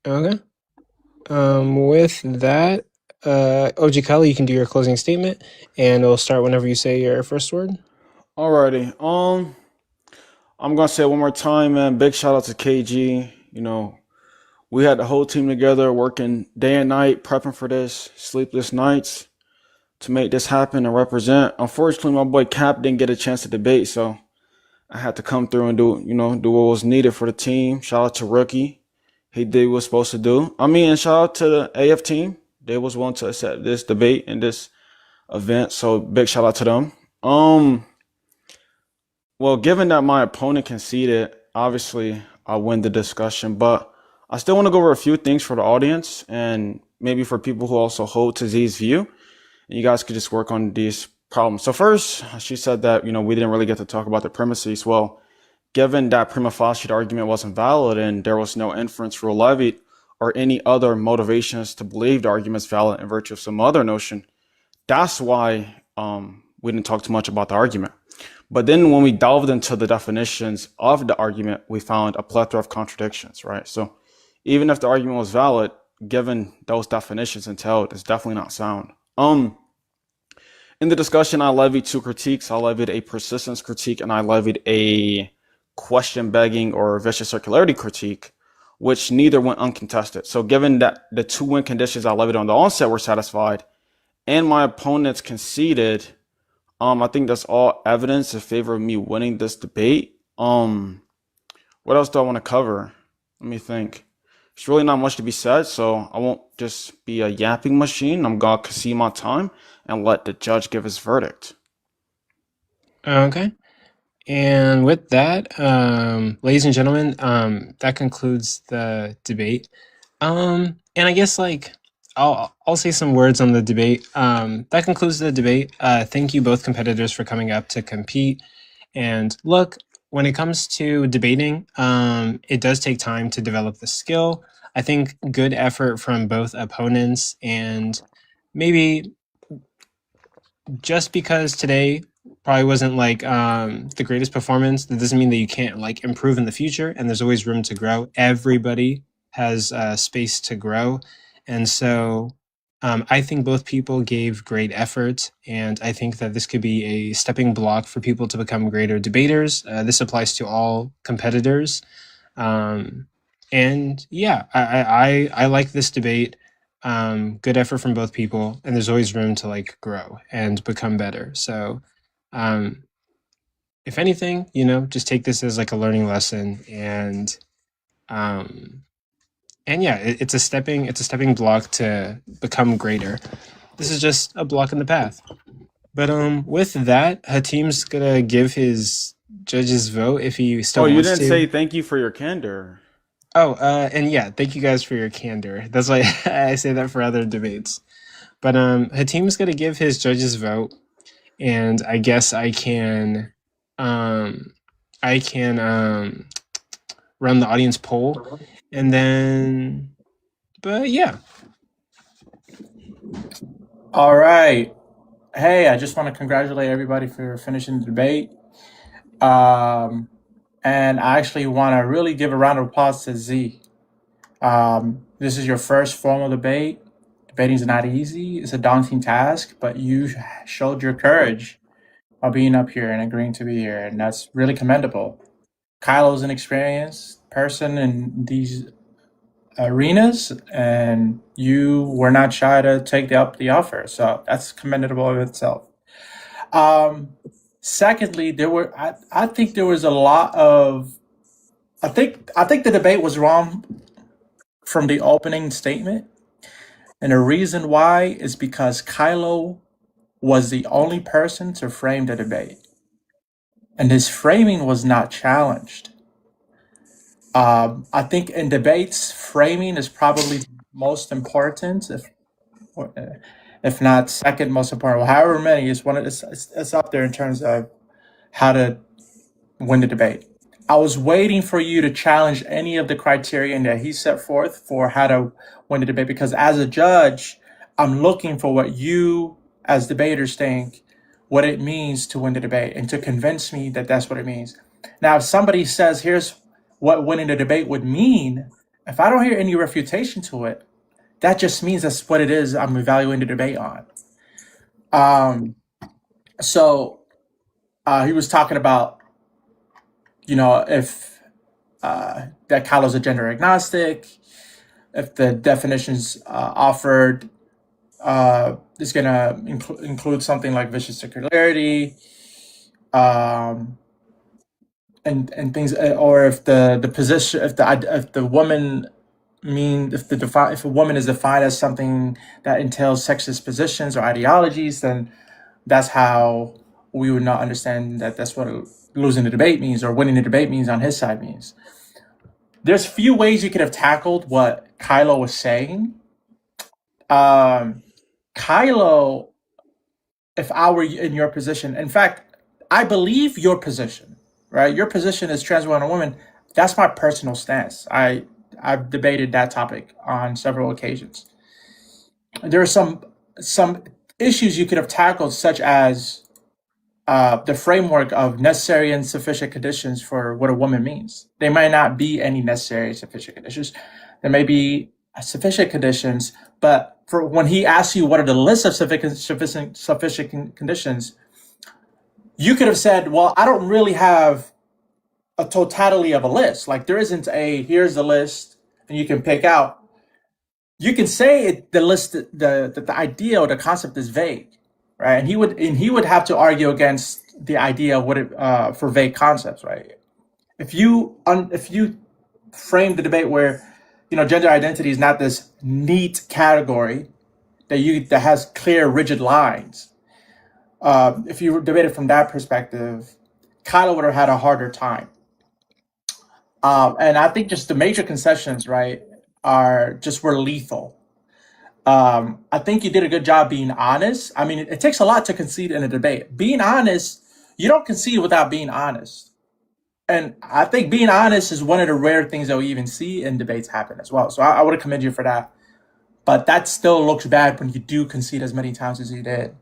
Okay. With that, OG Kylo, you can do your closing statement, and we'll start whenever you say your first word. Alrighty. I'm gonna say it one more time, man. Big shout out to KG. You know, we had the whole team together working day and night, prepping for this, sleepless nights to make this happen and represent. Unfortunately, my boy Cap didn't get a chance to debate, so I had to come through and do what was needed for the team. Shout out to Rookie. He did what he was supposed to do. I mean, and shout out to the AF team. They was willing to accept this debate and this event. So big shout out to them. Well, given that my opponent conceded, obviously I win the discussion, but I still want to go over a few things for the audience and maybe for people who also hold to Z's view. And you guys could just work on these problems. So first, she said that, we didn't really get to talk about the premises. Well, given that prima facie the argument wasn't valid and there was no inference rule levied or any other motivations to believe the argument's valid in virtue of some other notion, that's why we didn't talk too much about the argument. But then when we delved into the definitions of the argument, we found a plethora of contradictions, right? So even if the argument was valid, given those definitions entailed, it's definitely not sound. In the discussion, I levied two critiques. I levied a persistence critique and I levied a question begging or vicious circularity critique, which neither went uncontested. So given that the two win conditions I levied on the onset were satisfied and my opponents conceded, I think that's all evidence in favor of me winning this debate. What else do I want to cover? Let me think. There's really not much to be said, so I won't just be a yapping machine. I'm gonna concede my time and let the judge give his verdict. Okay. And with that, ladies and gentlemen, that concludes the debate. And I guess I'll say some words on the debate. That concludes the debate. Thank you both competitors for coming up to compete. And look, when it comes to debating, it does take time to develop the skill. I think good effort from both opponents, and maybe just because today probably wasn't the greatest performance, that doesn't mean that you can't improve in the future, and there's always room to grow. Everybody has space to grow. And so I think both people gave great effort, and I think that this could be a stepping block for people to become greater debaters. This applies to all competitors. And yeah, I like this debate. Good effort from both people, and there's always room to grow and become better. So if anything, just take this as a learning lesson, and yeah, it's a stepping block to become greater. This is just a block in the path. But with that, Hatim's gonna give his judge's vote if he still wants to. Oh, you didn't say thank you for your candor. Oh, and yeah, thank you guys for your candor. That's why I say that for other debates. But Hatim's gonna give his judge's vote, and I guess I can run the audience poll, and then, but yeah. All right. Hey, I just want to congratulate everybody for finishing the debate. And I actually want to really give a round of applause to Z. This is your first formal debate. Debating is not easy. It's a daunting task, but you showed your courage by being up here and agreeing to be here, and that's really commendable. Kylo's an experienced person in these arenas, and you were not shy to take up the offer, so that's commendable of itself. Secondly, I think there was a lot of I think the debate was wrong from the opening statement, and the reason why is because Kylo was the only person to frame the debate. and his framing was not challenged. I think in debates, framing is probably most important, if not second most important. However many is it's up there in terms of how to win the debate. I was waiting for you to challenge any of the criterion that he set forth for how to win the debate, because as a judge, I'm looking for what you as debaters think, what it means to win the debate, and to convince me that that's what it means. Now, if somebody says, here's what winning the debate would mean, if I don't hear any refutation to it, that just means that's what it is I'm evaluating the debate on. So he was talking about, if that Kylo's a gender agnostic, if the definitions offered is going to include something like vicious circularity, and things, or if the position, if the woman if a woman is defined as something that entails sexist positions or ideologies, then that's how we would not understand that that's what losing the debate means or winning the debate means on his side means. There's few ways you could have tackled what Kylo was saying. Kylo, if I were in your position, in fact, I believe your position, right? Your position as trans woman or woman, that's my personal stance. I've debated that topic on several occasions. There are some issues you could have tackled, such as the framework of necessary and sufficient conditions for what a woman means. There might not be any necessary and sufficient conditions. There may be sufficient conditions, but for when he asks you what are the list of sufficient conditions, you could have said, well, I don't really have a totality of a list. Like there isn't here's the list and you can pick out. You can say the list, the idea or the concept is vague, right? And he would have to argue against the idea of what it for vague concepts, right? If you frame the debate where gender identity is not this neat category that has clear, rigid lines. If you debated from that perspective, Kylo would have had a harder time. And I think just the major concessions, right, were lethal. I think you did a good job being honest. I mean, it takes a lot to concede in a debate. Being honest, you don't concede without being honest. And I think being honest is one of the rare things that we even see in debates happen as well. So I would commend you for that. But that still looks bad when you do concede as many times as you did.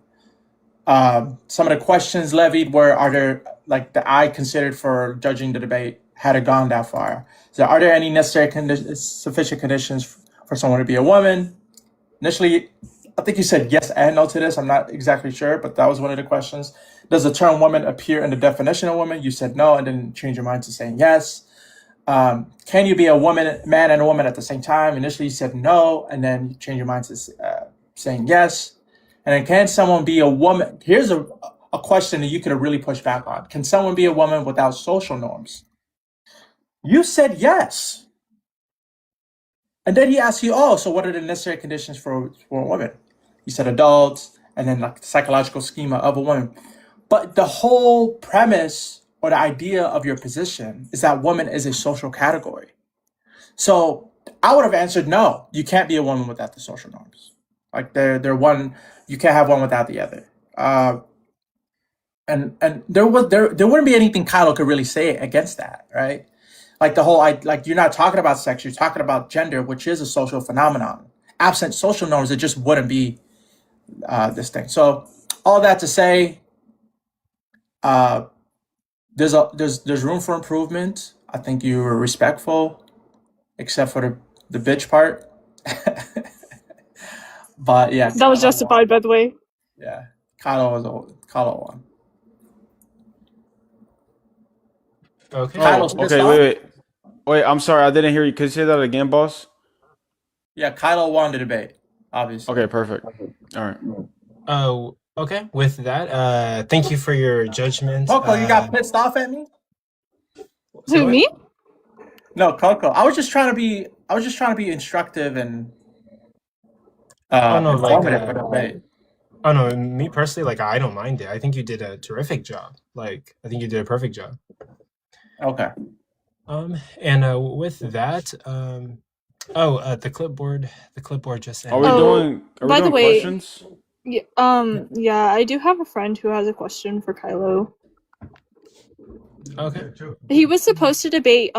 Some of the questions levied are there, like that I considered for judging the debate, had it gone that far. So are there any necessary sufficient conditions for someone to be a woman? Initially, I think you said yes and no to this. I'm not exactly sure, but that was one of the questions. Does the term woman appear in the definition of woman? You said no and then change your mind to saying yes. Can you be a man and a woman at the same time? Initially, you said no, and then you change your mind to saying yes. And then can someone be a woman? Here's a question that you could have really pushed back on. Can someone be a woman without social norms? You said yes. And then he asked you, so what are the necessary conditions for a woman? You said adults, and then like the psychological schema of a woman. But the whole premise or the idea of your position is that woman is a social category. So I would have answered, no, you can't be a woman without the social norms. Like they're one, you can't have one without the other. And there wouldn't be anything Kylo could really say against that, right? Like the whole, like you're not talking about sex, you're talking about gender, which is a social phenomenon. Absent social norms, it just wouldn't be this thing. So all that to say, there's room for improvement. I think you were respectful, except for the bitch part. But yeah, That was justified, by the way. Yeah, Kylo won. Okay. Okay, wait. I'm sorry, I didn't hear you. Could you say that again, boss? Yeah, Kylo won the debate, obviously. Okay, perfect. All right. Oh, okay. With that, thank you for your judgment. Coco, you got pissed off at me? Who, me? No, Coco. I was just trying to be instructive and Oh no, informative for the debate. Oh no, me personally, like I don't mind it. I think you did a terrific job. Like I think you did a perfect job. Okay. And with that, the clipboard just Are we ended. Oh, by the doing way, questions? yeah, I do have a friend who has a question for Kylo. Okay. He was supposed to debate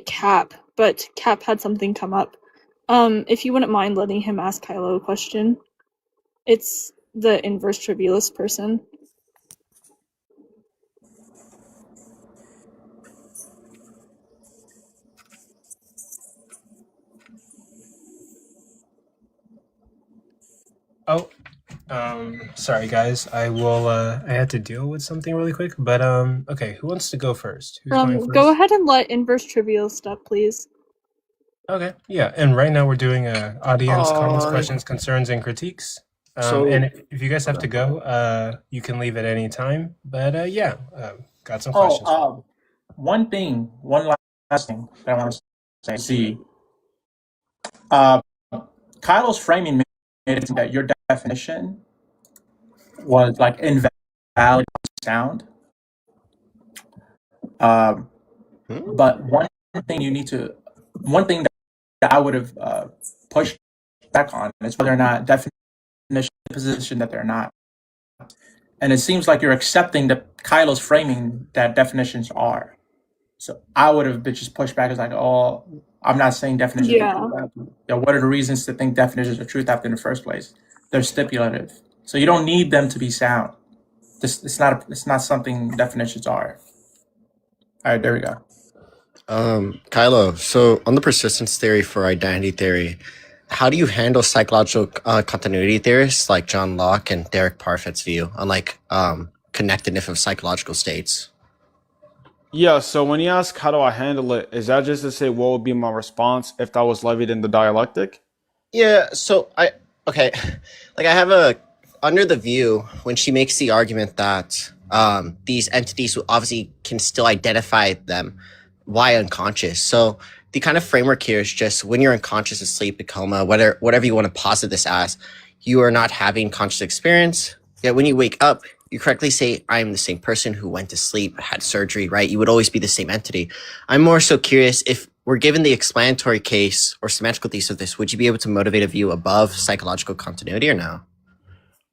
Cap, but Cap had something come up. If you wouldn't mind letting him ask Kylo a question. It's the inverse trivialist person. Oh, sorry guys. I will. I had to deal with something really quick. But okay. Who wants to go first? Who's going first? Go ahead and let inverse trivialist up, please. Okay. Yeah. And right now we're doing audience comments, questions, concerns, and critiques. And if you guys have to go, you can leave at any time. But yeah, got some questions. One last thing that I want to say. See, Kylo's framing made it seem that your definition was like invalid sound. But one thing that I would have pushed back on is whether or not definition position that they're not. And it seems like you're accepting that Kylo's framing that definitions are. So I would have just pushed back as like, oh, I'm not saying definitions. Yeah. What are the reasons to think definitions are truth after in the first place? They're stipulative. So you don't need them to be sound. It's not something definitions are. All right, there we go. Kylo, so on the persistence theory for identity theory, how do you handle psychological continuity theorists like John Locke and Derek Parfit's view on like connectedness of psychological states? Yeah, so when you ask how do I handle it, is that just to say what would be my response if that was levied in the dialectic? Yeah, so like I have under the view when she makes the argument that these entities obviously can still identify them why unconscious. So the kind of framework here is just when you're unconscious, asleep, a coma, whatever you want to posit this as, you are not having conscious experience. Yet when you wake up, you correctly say, I am the same person who went to sleep, had surgery, right? You would always be the same entity. I'm more so curious if we're given the explanatory case or semantical thesis of this, would you be able to motivate a view above psychological continuity or no?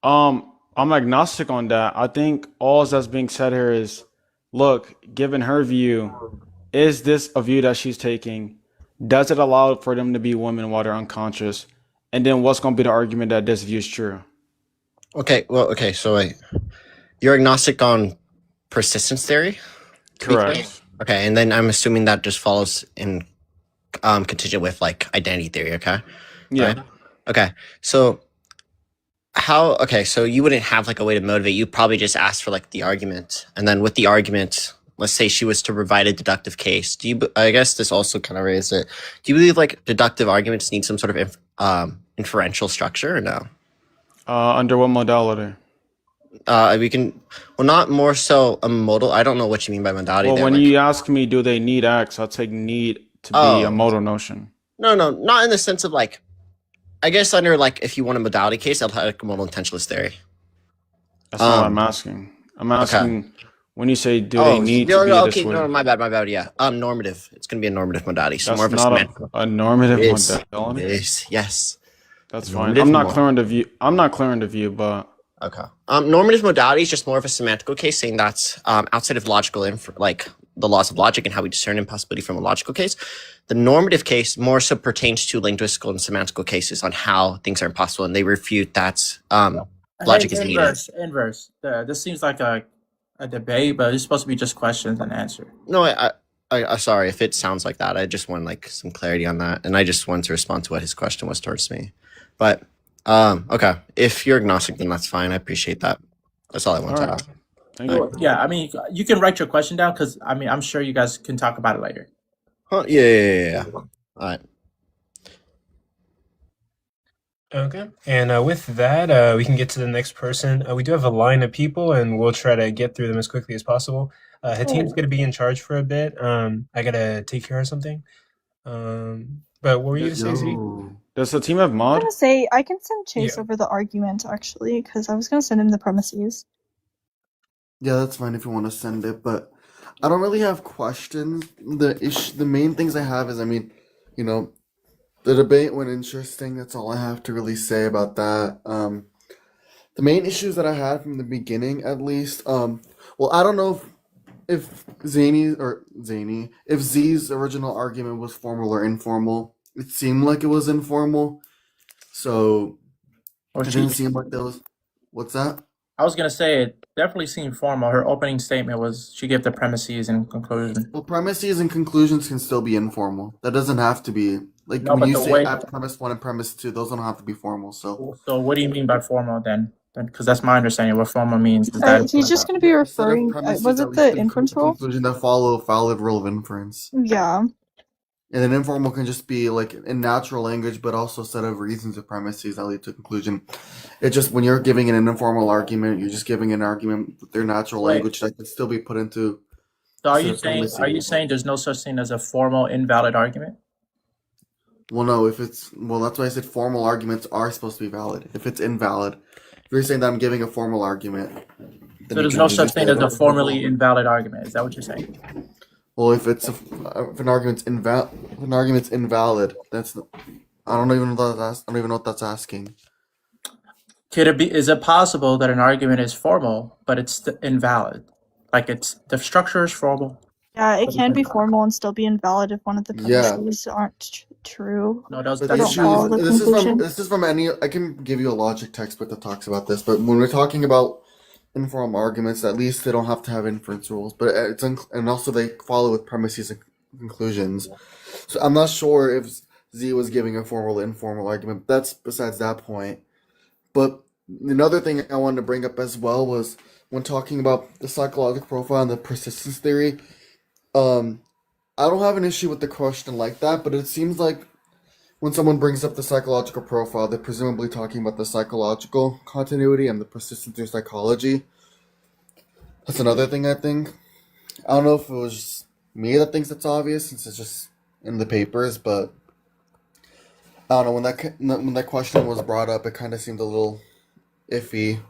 I'm agnostic on that. I think all that's being said here is, look, given her view, is this a view that she's taking? Does it allow for them to be women while they're unconscious? And then what's going to be the argument that this view is true? Okay, so wait. You're agnostic on persistence theory? Correct. Okay, and then I'm assuming that just follows in contingent with like identity theory, okay? Yeah. Right? Okay, so so you wouldn't have like a way to motivate, you probably just ask for like the argument, and then with the argument, let's say she was to provide a deductive case. I guess this also kind of raises it. Do you believe like deductive arguments need some sort of inferential structure or no? Under what modality? Not more so a modal. I don't know what you mean by modality. Well, there, when like, you ask me, do they need X, I'll take need to be a modal notion. No, not in the sense of like, I guess under like if you want a modality case, I'll have like a modal intentionalist theory. That's not what I'm asking. I'm asking when you say do they need no, to be no, this way. No, my bad. Yeah, normative. It's gonna be a normative modality. So That's more of not a normative modality. Yes. That's fine. I'm not clear on the view, but okay. Normative modality is just more of a semantical case, saying that's outside of logical like the laws of logic and how we discern impossibility from a logical case. The normative case more so pertains to linguistical and semantical cases on how things are impossible, and they refute that logic is needed. Inverse. This seems like a debate, but it's supposed to be just questions and answer. No, I sorry if it sounds like that. I just want like some clarity on that, and I just want to respond to what his question was towards me. But okay, if you're agnostic, then that's fine. I appreciate that. That's all I want to ask. Thank you. Yeah, I mean, you can write your question down because I mean, I'm sure you guys can talk about it later. Yeah. All right. Okay, and with that, we can get to the next person. We do have a line of people, and we'll try to get through them as quickly as possible. Hatim's going to be in charge for a bit. I got to take care of something. But what were you to say, Z? Does the team have I'm mod? gonna say I can send Chase Yeah. over the argument actually, because I was gonna send him the premises. Yeah, that's fine if you want to send it, but I don't really have questions. The main things I have is, I mean, you know, the debate went interesting. That's all I have to really say about that. The main issues that I had from the beginning, at least, well, I don't know if if Z's original argument was formal or informal. It seemed like it was informal, so Or it she, didn't seem like there was. What's that? I was gonna say it definitely seemed formal. Her opening statement was she gave the premises and conclusion. Well, premises and conclusions can still be informal. That doesn't have to be like No, when but you the say way. at premise one and premise two, those don't have to be formal. So So what do you mean by formal then? Because that's my understanding of what formal means. Is that He's just gonna be instead of referring. premises, Was at it least the inference rule? conclusion that follow valid rule of inference. Yeah. And then informal can just be like in natural language, but also set of reasons or premises that lead to conclusion. It just when you're giving an informal argument, you're just giving an argument with their natural Wait. language that can still be put into. So are set you of saying premises. there's no such thing as a formal invalid argument? Well, no, if it's that's why I said formal arguments are supposed to be valid. If it's invalid, if you're saying that I'm giving a formal argument, then So you there's can no just such say thing as a it's formally informal. invalid argument. Is that what you're saying? Well, if an argument's invalid, that's I don't even know I don't even know what that's asking. Could it be? Is it possible that an argument is formal but it's invalid? Like it's the structure is formal. Yeah, it but can it's be invalid. formal and still be invalid if one of the Yeah. premises aren't true. No, But They the don't issue follow is the this conclusion. is from any. I can give you a logic textbook that talks about this, but when we're talking about informal arguments, at least they don't have to have inference rules. But and also they follow with premises and conclusions. So I'm not sure if Z was giving a formal or informal argument. That's besides that point. But another thing I wanted to bring up as well was when talking about the psychological profile and the persistence theory. Um, I don't have an issue with the question like that, but it seems like when someone brings up the psychological profile, they're presumably talking about the psychological continuity and the persistence through psychology. That's another thing I think. I don't know if it was just me that thinks it's obvious since it's just in the papers, but I don't know when that question was brought up, it kind of seemed a little iffy.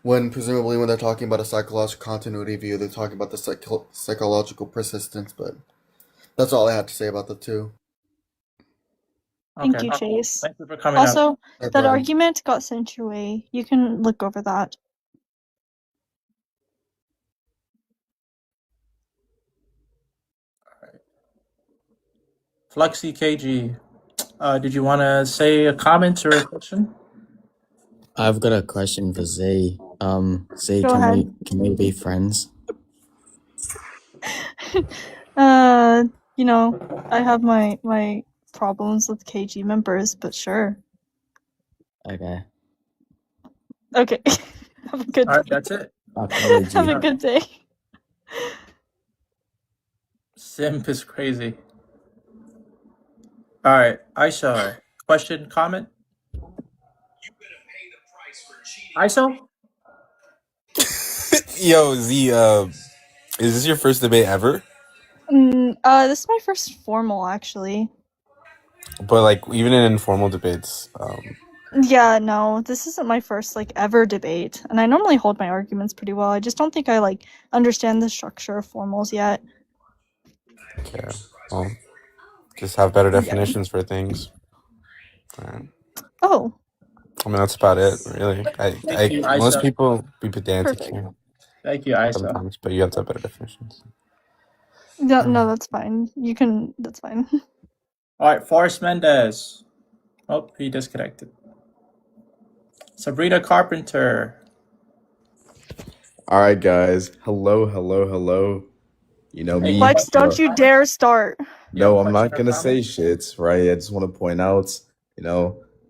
When presumably when they're talking about a psychological continuity view, they're talking about the psychological persistence. But that's all I had to say about the two. Thank Okay. you, Chase. Thank you for coming up. Also, No that problem. argument got sent your way. You can look over that. Fluxy.kg. Did you want to say a comment or a question? I've got a question for Z. Z, Go ahead. can we be friends? You know, I have my problems with KG members, but sure. Okay. Okay. Have a good All right, day. that's it. Okay, Have G. a good day. Simp is crazy. All right, Aisha. Question, comment? Aisha? Yo, Z, is this your first debate ever? This is my first formal, actually. But like, even in informal debates, Yeah, no, this isn't my first, ever debate. And I normally hold my arguments pretty well. I just don't think I, understand the structure of formals yet. okay, well, just have better definitions for things. Alright. Oh, I mean, that's about it, really. Thank you, Most Aisha. people be pedantic perfect. here Thank you, Aisha. sometimes, but you have to have better definitions. No, that's fine. That's fine. All right, Forrest Mendez. Oh, he disconnected. Sabrina Carpenter. All right, guys. Hello. You know me. Lex, don't you dare start. No, Yeah, I'm not question or gonna say comment? shit, right? I just want to point out,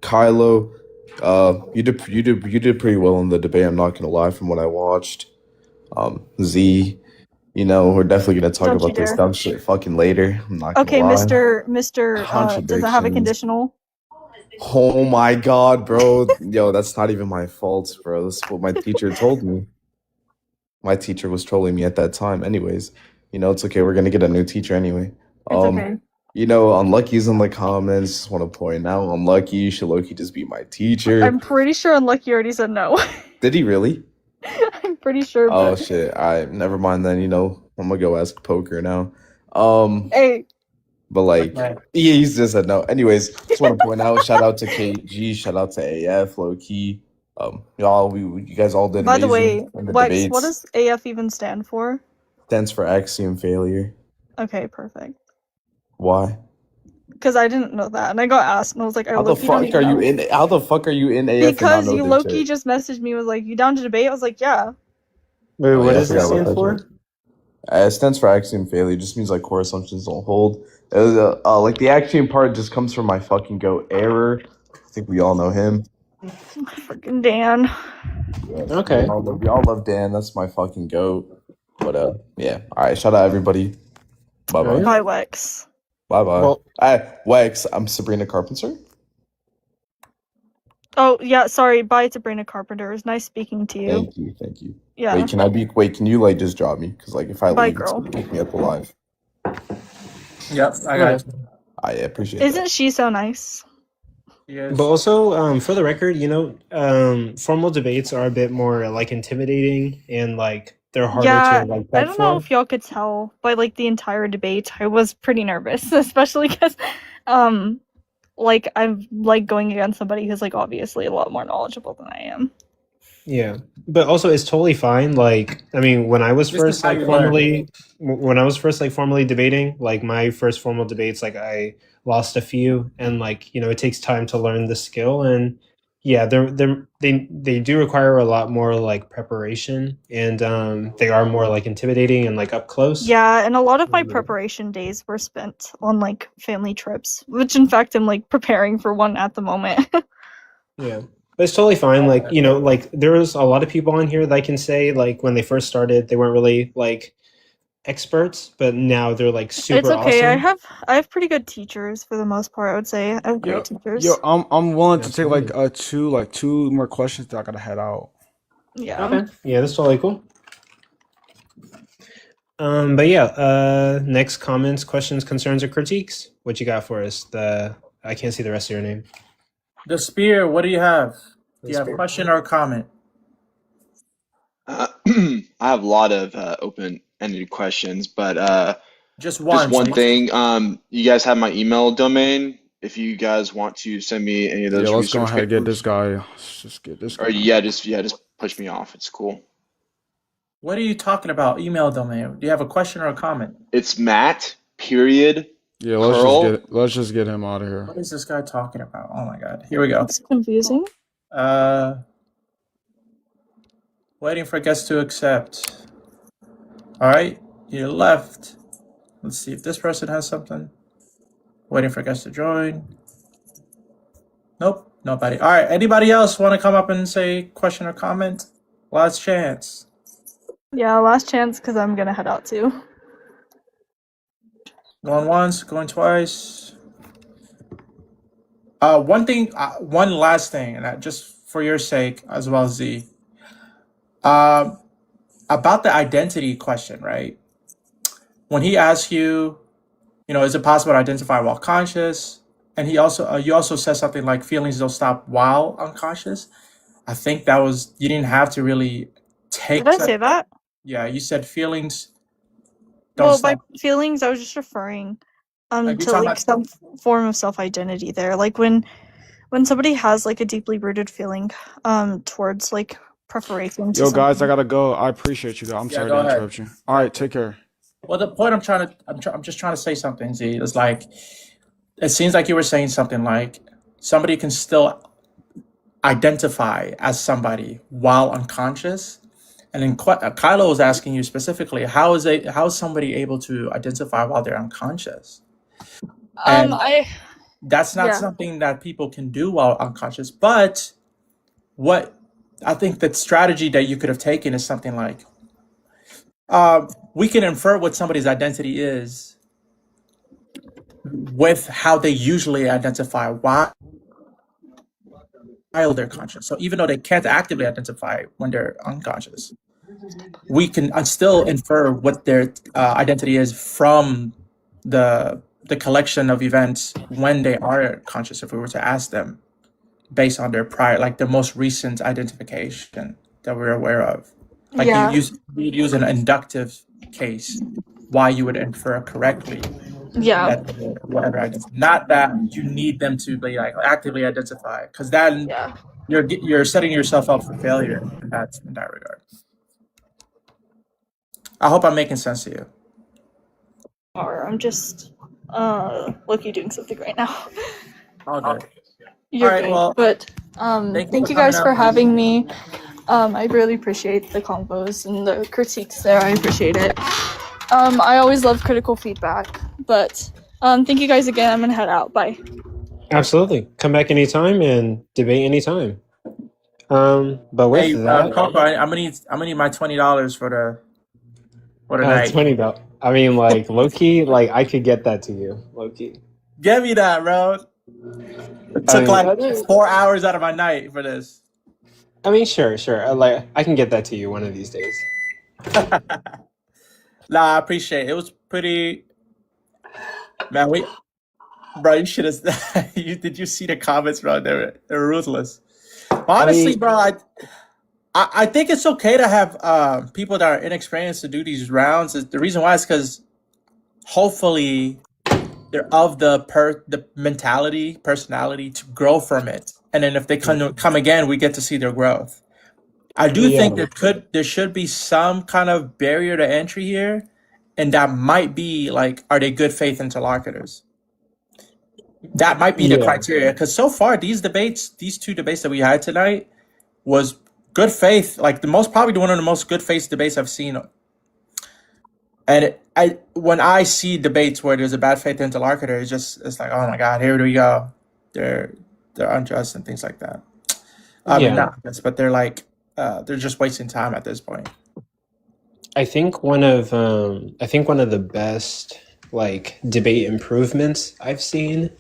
Kylo, you did pretty well in the debate. I'm not gonna lie, from what I watched. Z, we're definitely gonna talk Don't you about this dare. dumb shit fucking later. I'm not gonna Okay, lie. Mr. Does it have a Contradictions. conditional? Oh my god, bro. Yo, that's not even my fault, bro. That's what my teacher told me. My teacher was trolling me at that time. Anyways, it's okay. We're gonna get a new teacher anyway. It's okay. You know, Unlucky's in the comments. Just want to point out, Unlucky should Loki just be my teacher. I'm pretty sure Unlucky already said no. Did he really? I'm pretty sure. Oh But shit! I never mind then. You know, I'm gonna go ask Poker now. hey, But like, Right. he's just said no. Anyways, just want to point out, shout out to KG, shout out to AF, low key. Y'all, you guys all did by the amazing way, in the Wex, debates. what does AF even stand for? Stands for axiom failure. Okay, perfect. Why? Because I didn't know that, and I got asked, and I was like, I How the low-key don't fuck even are you know. in? How the fuck are you in AF? Because and you not know this low-key shit? just messaged me, was like, you down to debate? I was like, yeah. Wait, Oh, what yeah, I does it forgot about stand that for? shit. It stands for axiom failure. It just means like core assumptions don't hold. Like the axiom part just comes from my fucking goat error. I think we all know him. Freaking Dan. Yeah, Okay. we all love Dan. That's my fucking goat. But yeah. All right. Shout out everybody. Bye bye. Alright. Bye, Wex. Bye bye. Well- Wex. I'm Sabrina Carpenter. Oh, yeah, sorry. Bye to Sabrina Carpenter. It was nice speaking to you. Thank you. Yeah. Wait, can you like just drop me? Because like if I Bye, leave, it's girl. gonna pick me up alive. Yep, I got you. I appreciate that. Isn't she so nice? Yes. But also, for the record, you know, formal debates are a bit more like intimidating and like they're harder Yeah, to like I prep don't know for. if y'all could tell by like the entire debate. I was pretty nervous, especially because, like I'm like going against somebody who's like obviously a lot more knowledgeable than I am. Yeah, but also it's totally fine. Like, I mean, when I was This is first how like you learn. formally debating, like my first formal debates, like I lost a few, and like you know, it takes time to learn the skill, and yeah, they do require a lot more like preparation, and they are more like intimidating and like up close. Yeah, and a lot of my preparation days were spent on like family trips, which in fact I'm like preparing for one at the moment. Yeah. But it's totally fine. Like, you know, like there's a lot of people on here that I can say like when they first started, they weren't really like experts, but now they're like super It's okay. awesome. I have pretty good teachers for the most part, I would say. I have great teachers. Yo, I'm willing to take Absolutely. like two more questions that I gotta head out. Yeah. Okay. Yeah, that's totally cool. But yeah, next comments, questions, concerns, or critiques. What you got for us? I can't see the rest of your name. The spear, what do you have? The Do you have a Spear. question or a comment? I have a lot of open-ended questions, but Just one. just one so- thing. You guys have my email domain. If you guys want to send me any of those Yeah, let's go research ahead and get papers, this guy. Let's just get this guy. or yeah, just push me off. It's cool. What are you talking about? Email domain. Do you have a question or a comment? It's Matt. Period. Yeah, Curl. let's just get him out of here. What is this guy talking about? Oh my god. Here we go. It's confusing. Waiting for guests to accept. Alright, you left. Let's see if this person has something. Waiting for guests to join. Nope, nobody. Alright, anybody else want to come up and say question or comment? Last chance. Yeah, last chance because I'm gonna head out too. Going once, going twice. One last thing, and just for your sake as well, Z. About the identity question, right? When he asks you, is it possible to identify while conscious? And you also said something like feelings don't stop while unconscious. I think that was, you didn't have to really take. Did I say that? Yeah, you said feelings don't Well, stop. by feelings, I was just referring Like, we to talking like about- some form of self-identity there. Like when somebody has like a deeply rooted feeling towards like preparation to Yo, guys, I something. gotta go. I appreciate you, though. I'm sorry go to ahead. interrupt you. All right, take care. Well, the point I'm just trying to say something, Z. It's like, it seems like you were saying something like somebody can still identify as somebody while unconscious. And then Kylo was asking you specifically, how is somebody able to identify while they're unconscious? And that's not something that people can do while unconscious. But what I think the strategy that you could have taken is something like, we can infer what somebody's identity is with how they usually identify while they're conscious. So even though they can't actively identify when they're unconscious, we can still infer what their identity is from the the collection of events when they are conscious, if we were to ask them based on their prior, like the most recent identification that we're aware of. Like Yeah. you'd use an inductive case why you would infer correctly Yeah. that whatever not that you need them to be like actively identify, because then Yeah. you're setting yourself up for failure in that regard. I hope I'm making sense to you. Or I'm just Loki doing something right now. All good. You're All right, good. well, But thank you guys for having me. I really appreciate the combos and the critiques there. I appreciate it. I always love critical feedback. But thank you guys again. I'm gonna head out. Bye. Absolutely. Come back anytime and debate anytime. But with that, Coco, I'm gonna need my $20 for the night. $20. I mean, like low-key, like I could get that to you, low-key. Give me that, bro. It took like 4 hours out of my night for this. I mean, sure. Like I can get that to you one of these days. Nah, I appreciate it. It was pretty. Man, bro, you should have. Did you see the comments, bro? They're ruthless. Honestly, bro, I think it's okay to have people that are inexperienced to do these rounds. The reason why is because hopefully they're of the personality to grow from it, and then if they come again, we get to see their growth. I do think there should be some kind of barrier to entry here, and that might be like, are they good faith interlocutors? That might be the criteria, because so far these two debates that we had tonight was good faith, like probably one of the most good faith debates I've seen. And when I see debates where there's a bad faith interlocutor, it's like, oh my god, here we go. They're unjust and things like that. I mean, not unjust, but they're like they're just wasting time at this point. I think one of the best like debate improvements I've seen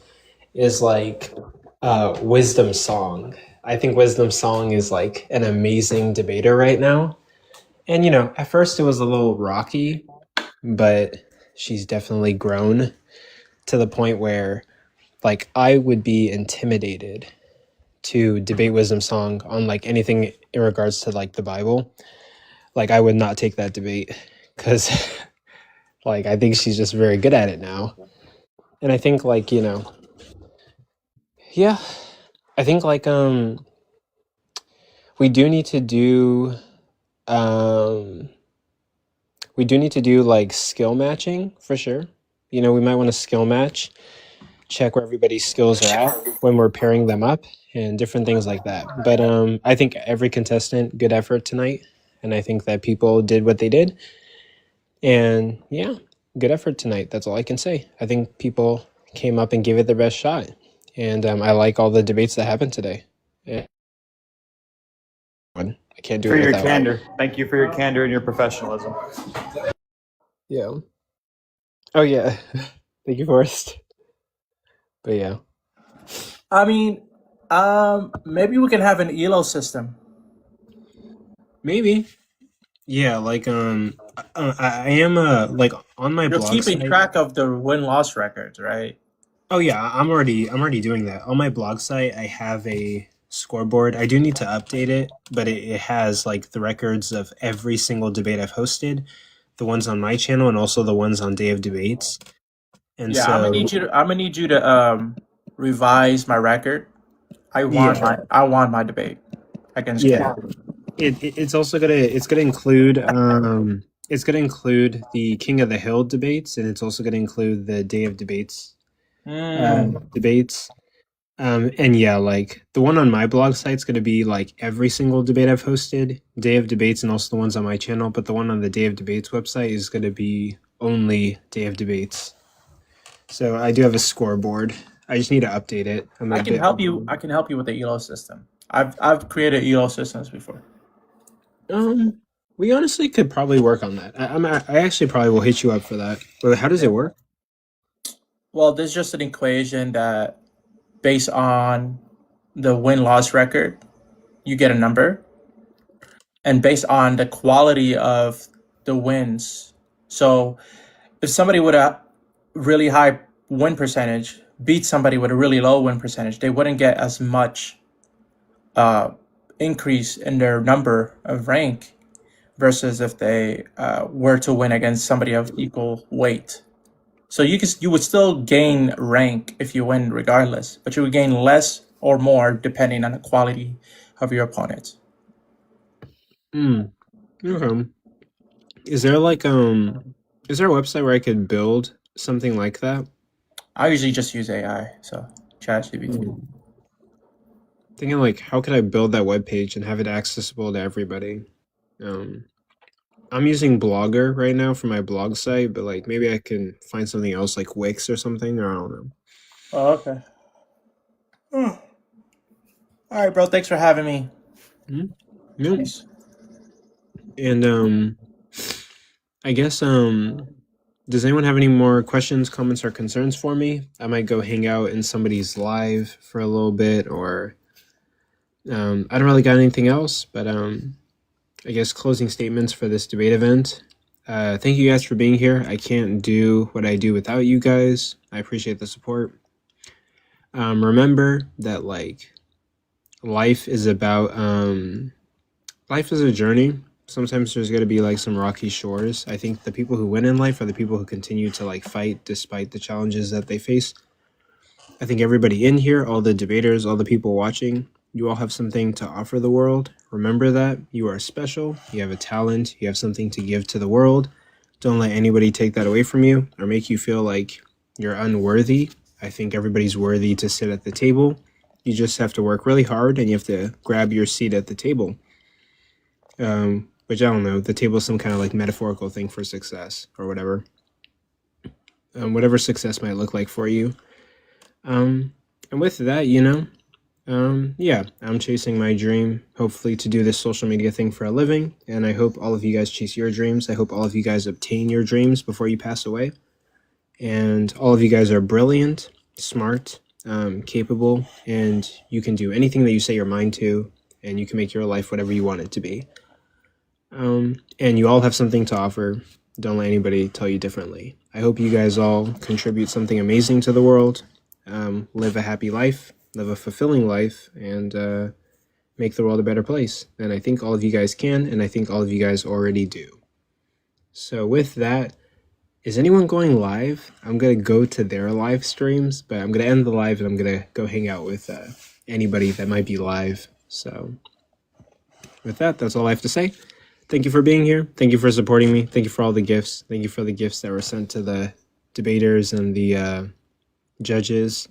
is like Wisdom Song. I think Wisdom Song is like an amazing debater right now. And at first it was a little rocky, but she's definitely grown to the point where like I would be intimidated to debate Wisdom Song on like anything in regards to like the Bible. Like I would not take that debate because like I think she's just very good at it now. And I think like, I think like we do need to do like skill matching for sure. We might want to skill match, check where everybody's skills are at when we're pairing them up and different things like that. But I think every contestant, good effort tonight. And I think that people did what they did. And yeah, good effort tonight. That's all I can say. I think people came up and gave it their best shot. And I like all the debates that happened today. Yeah. I can't do for it your without candor. Thank you for your candor and your professionalism. Yeah. Oh yeah. Thank you, Forrest. But yeah. I mean, maybe we can have an ELO system. Maybe. Yeah, like I am like on my You're blog keeping site. track of the win-loss records, right? Oh yeah, I'm already doing that. On my blog site, I have a scoreboard. I do need to update it, but it has like the records of every single debate I've hosted, the ones on my channel and also the ones on Day of Debates. And Yeah, so I'm gonna need you to revise my record. I want my debate against yeah. King. It's also gonna include the King of the Hill debates, and it's also gonna include the Day of Debates debates. And yeah, like the one on my blog site's gonna be like every single debate I've hosted, Day of Debates, and also the ones on my channel. But the one on the Day of Debates website is gonna be only Day of Debates. So I do have a scoreboard. I just need to update it. I can help you with the ELO system. I've created ELO systems before. We honestly could probably work on that. I actually probably will hit you up for that. But how does it work? Well, there's just an equation that based on the win-loss record, you get a number. And based on the quality of the wins. So if somebody with a really high win percentage beat somebody with a really low win percentage, they wouldn't get as much increase in their number of rank versus if they were to win against somebody of equal weight. So you would still gain rank if you win regardless, but you would gain less or more depending on the quality of your opponent. Okay. Is there like is there a website where I could build something like that? I usually just use AI, so ChatGPT. Thinking like, how could I build that web page and have it accessible to everybody? I'm using Blogger right now for my blog site, but like maybe I can find something else like Wix or something, or I don't know. Oh, okay. All right, bro. Thanks for having me. Yep. Peace. And I guess does anyone have any more questions, comments, or concerns for me? I might go hang out in somebody's live for a little bit, or I don't really got anything else, but I guess closing statements for this debate event. Thank you guys for being here. I can't do what I do without you guys. I appreciate the support. Remember that like life is about life is a journey. Sometimes there's going to be like some rocky shores. I think the people who win in life are the people who continue to like fight despite the challenges that they face. I think everybody in here, all the debaters, all the people watching, you all have something to offer the world. Remember that you are special. You have a talent. You have something to give to the world. Don't let anybody take that away from you or make you feel like you're unworthy. I think everybody's worthy to sit at the table. You just have to work really hard and you have to grab your seat at the table. Which I don't know, the table is some kind of like metaphorical thing for success or whatever. Whatever success might look like for you. And with that, you know, yeah, I'm chasing my dream, hopefully to do this social media thing for a living. And I hope all of you guys chase your dreams. I hope all of you guys obtain your dreams before you pass away. And all of you guys are brilliant, smart, capable, and you can do anything that you set your mind to, and you can make your life whatever you want it to be. And you all have something to offer. Don't let anybody tell you differently. I hope you guys all contribute something amazing to the world, live a happy life, live a fulfilling life, and make the world a better place. And I think all of you guys can, and I think all of you guys already do. So with that, is anyone going live? I'm going to go to their live streams, but I'm going to end the live and I'm going to go hang out with anybody that might be live. So with that, that's all I have to say. Thank you for being here. Thank you for supporting me. Thank you for all the gifts. Thank you for the gifts that were sent to the debaters and the judges.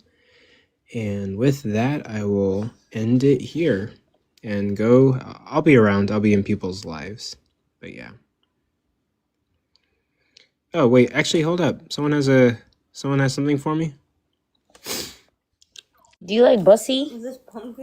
And with that, I will end it here and go. I'll be around. I'll be in people's lives. But yeah. Oh, wait. Actually, hold up. Someone has something for me? Do you like bussy? Is this pumpkin?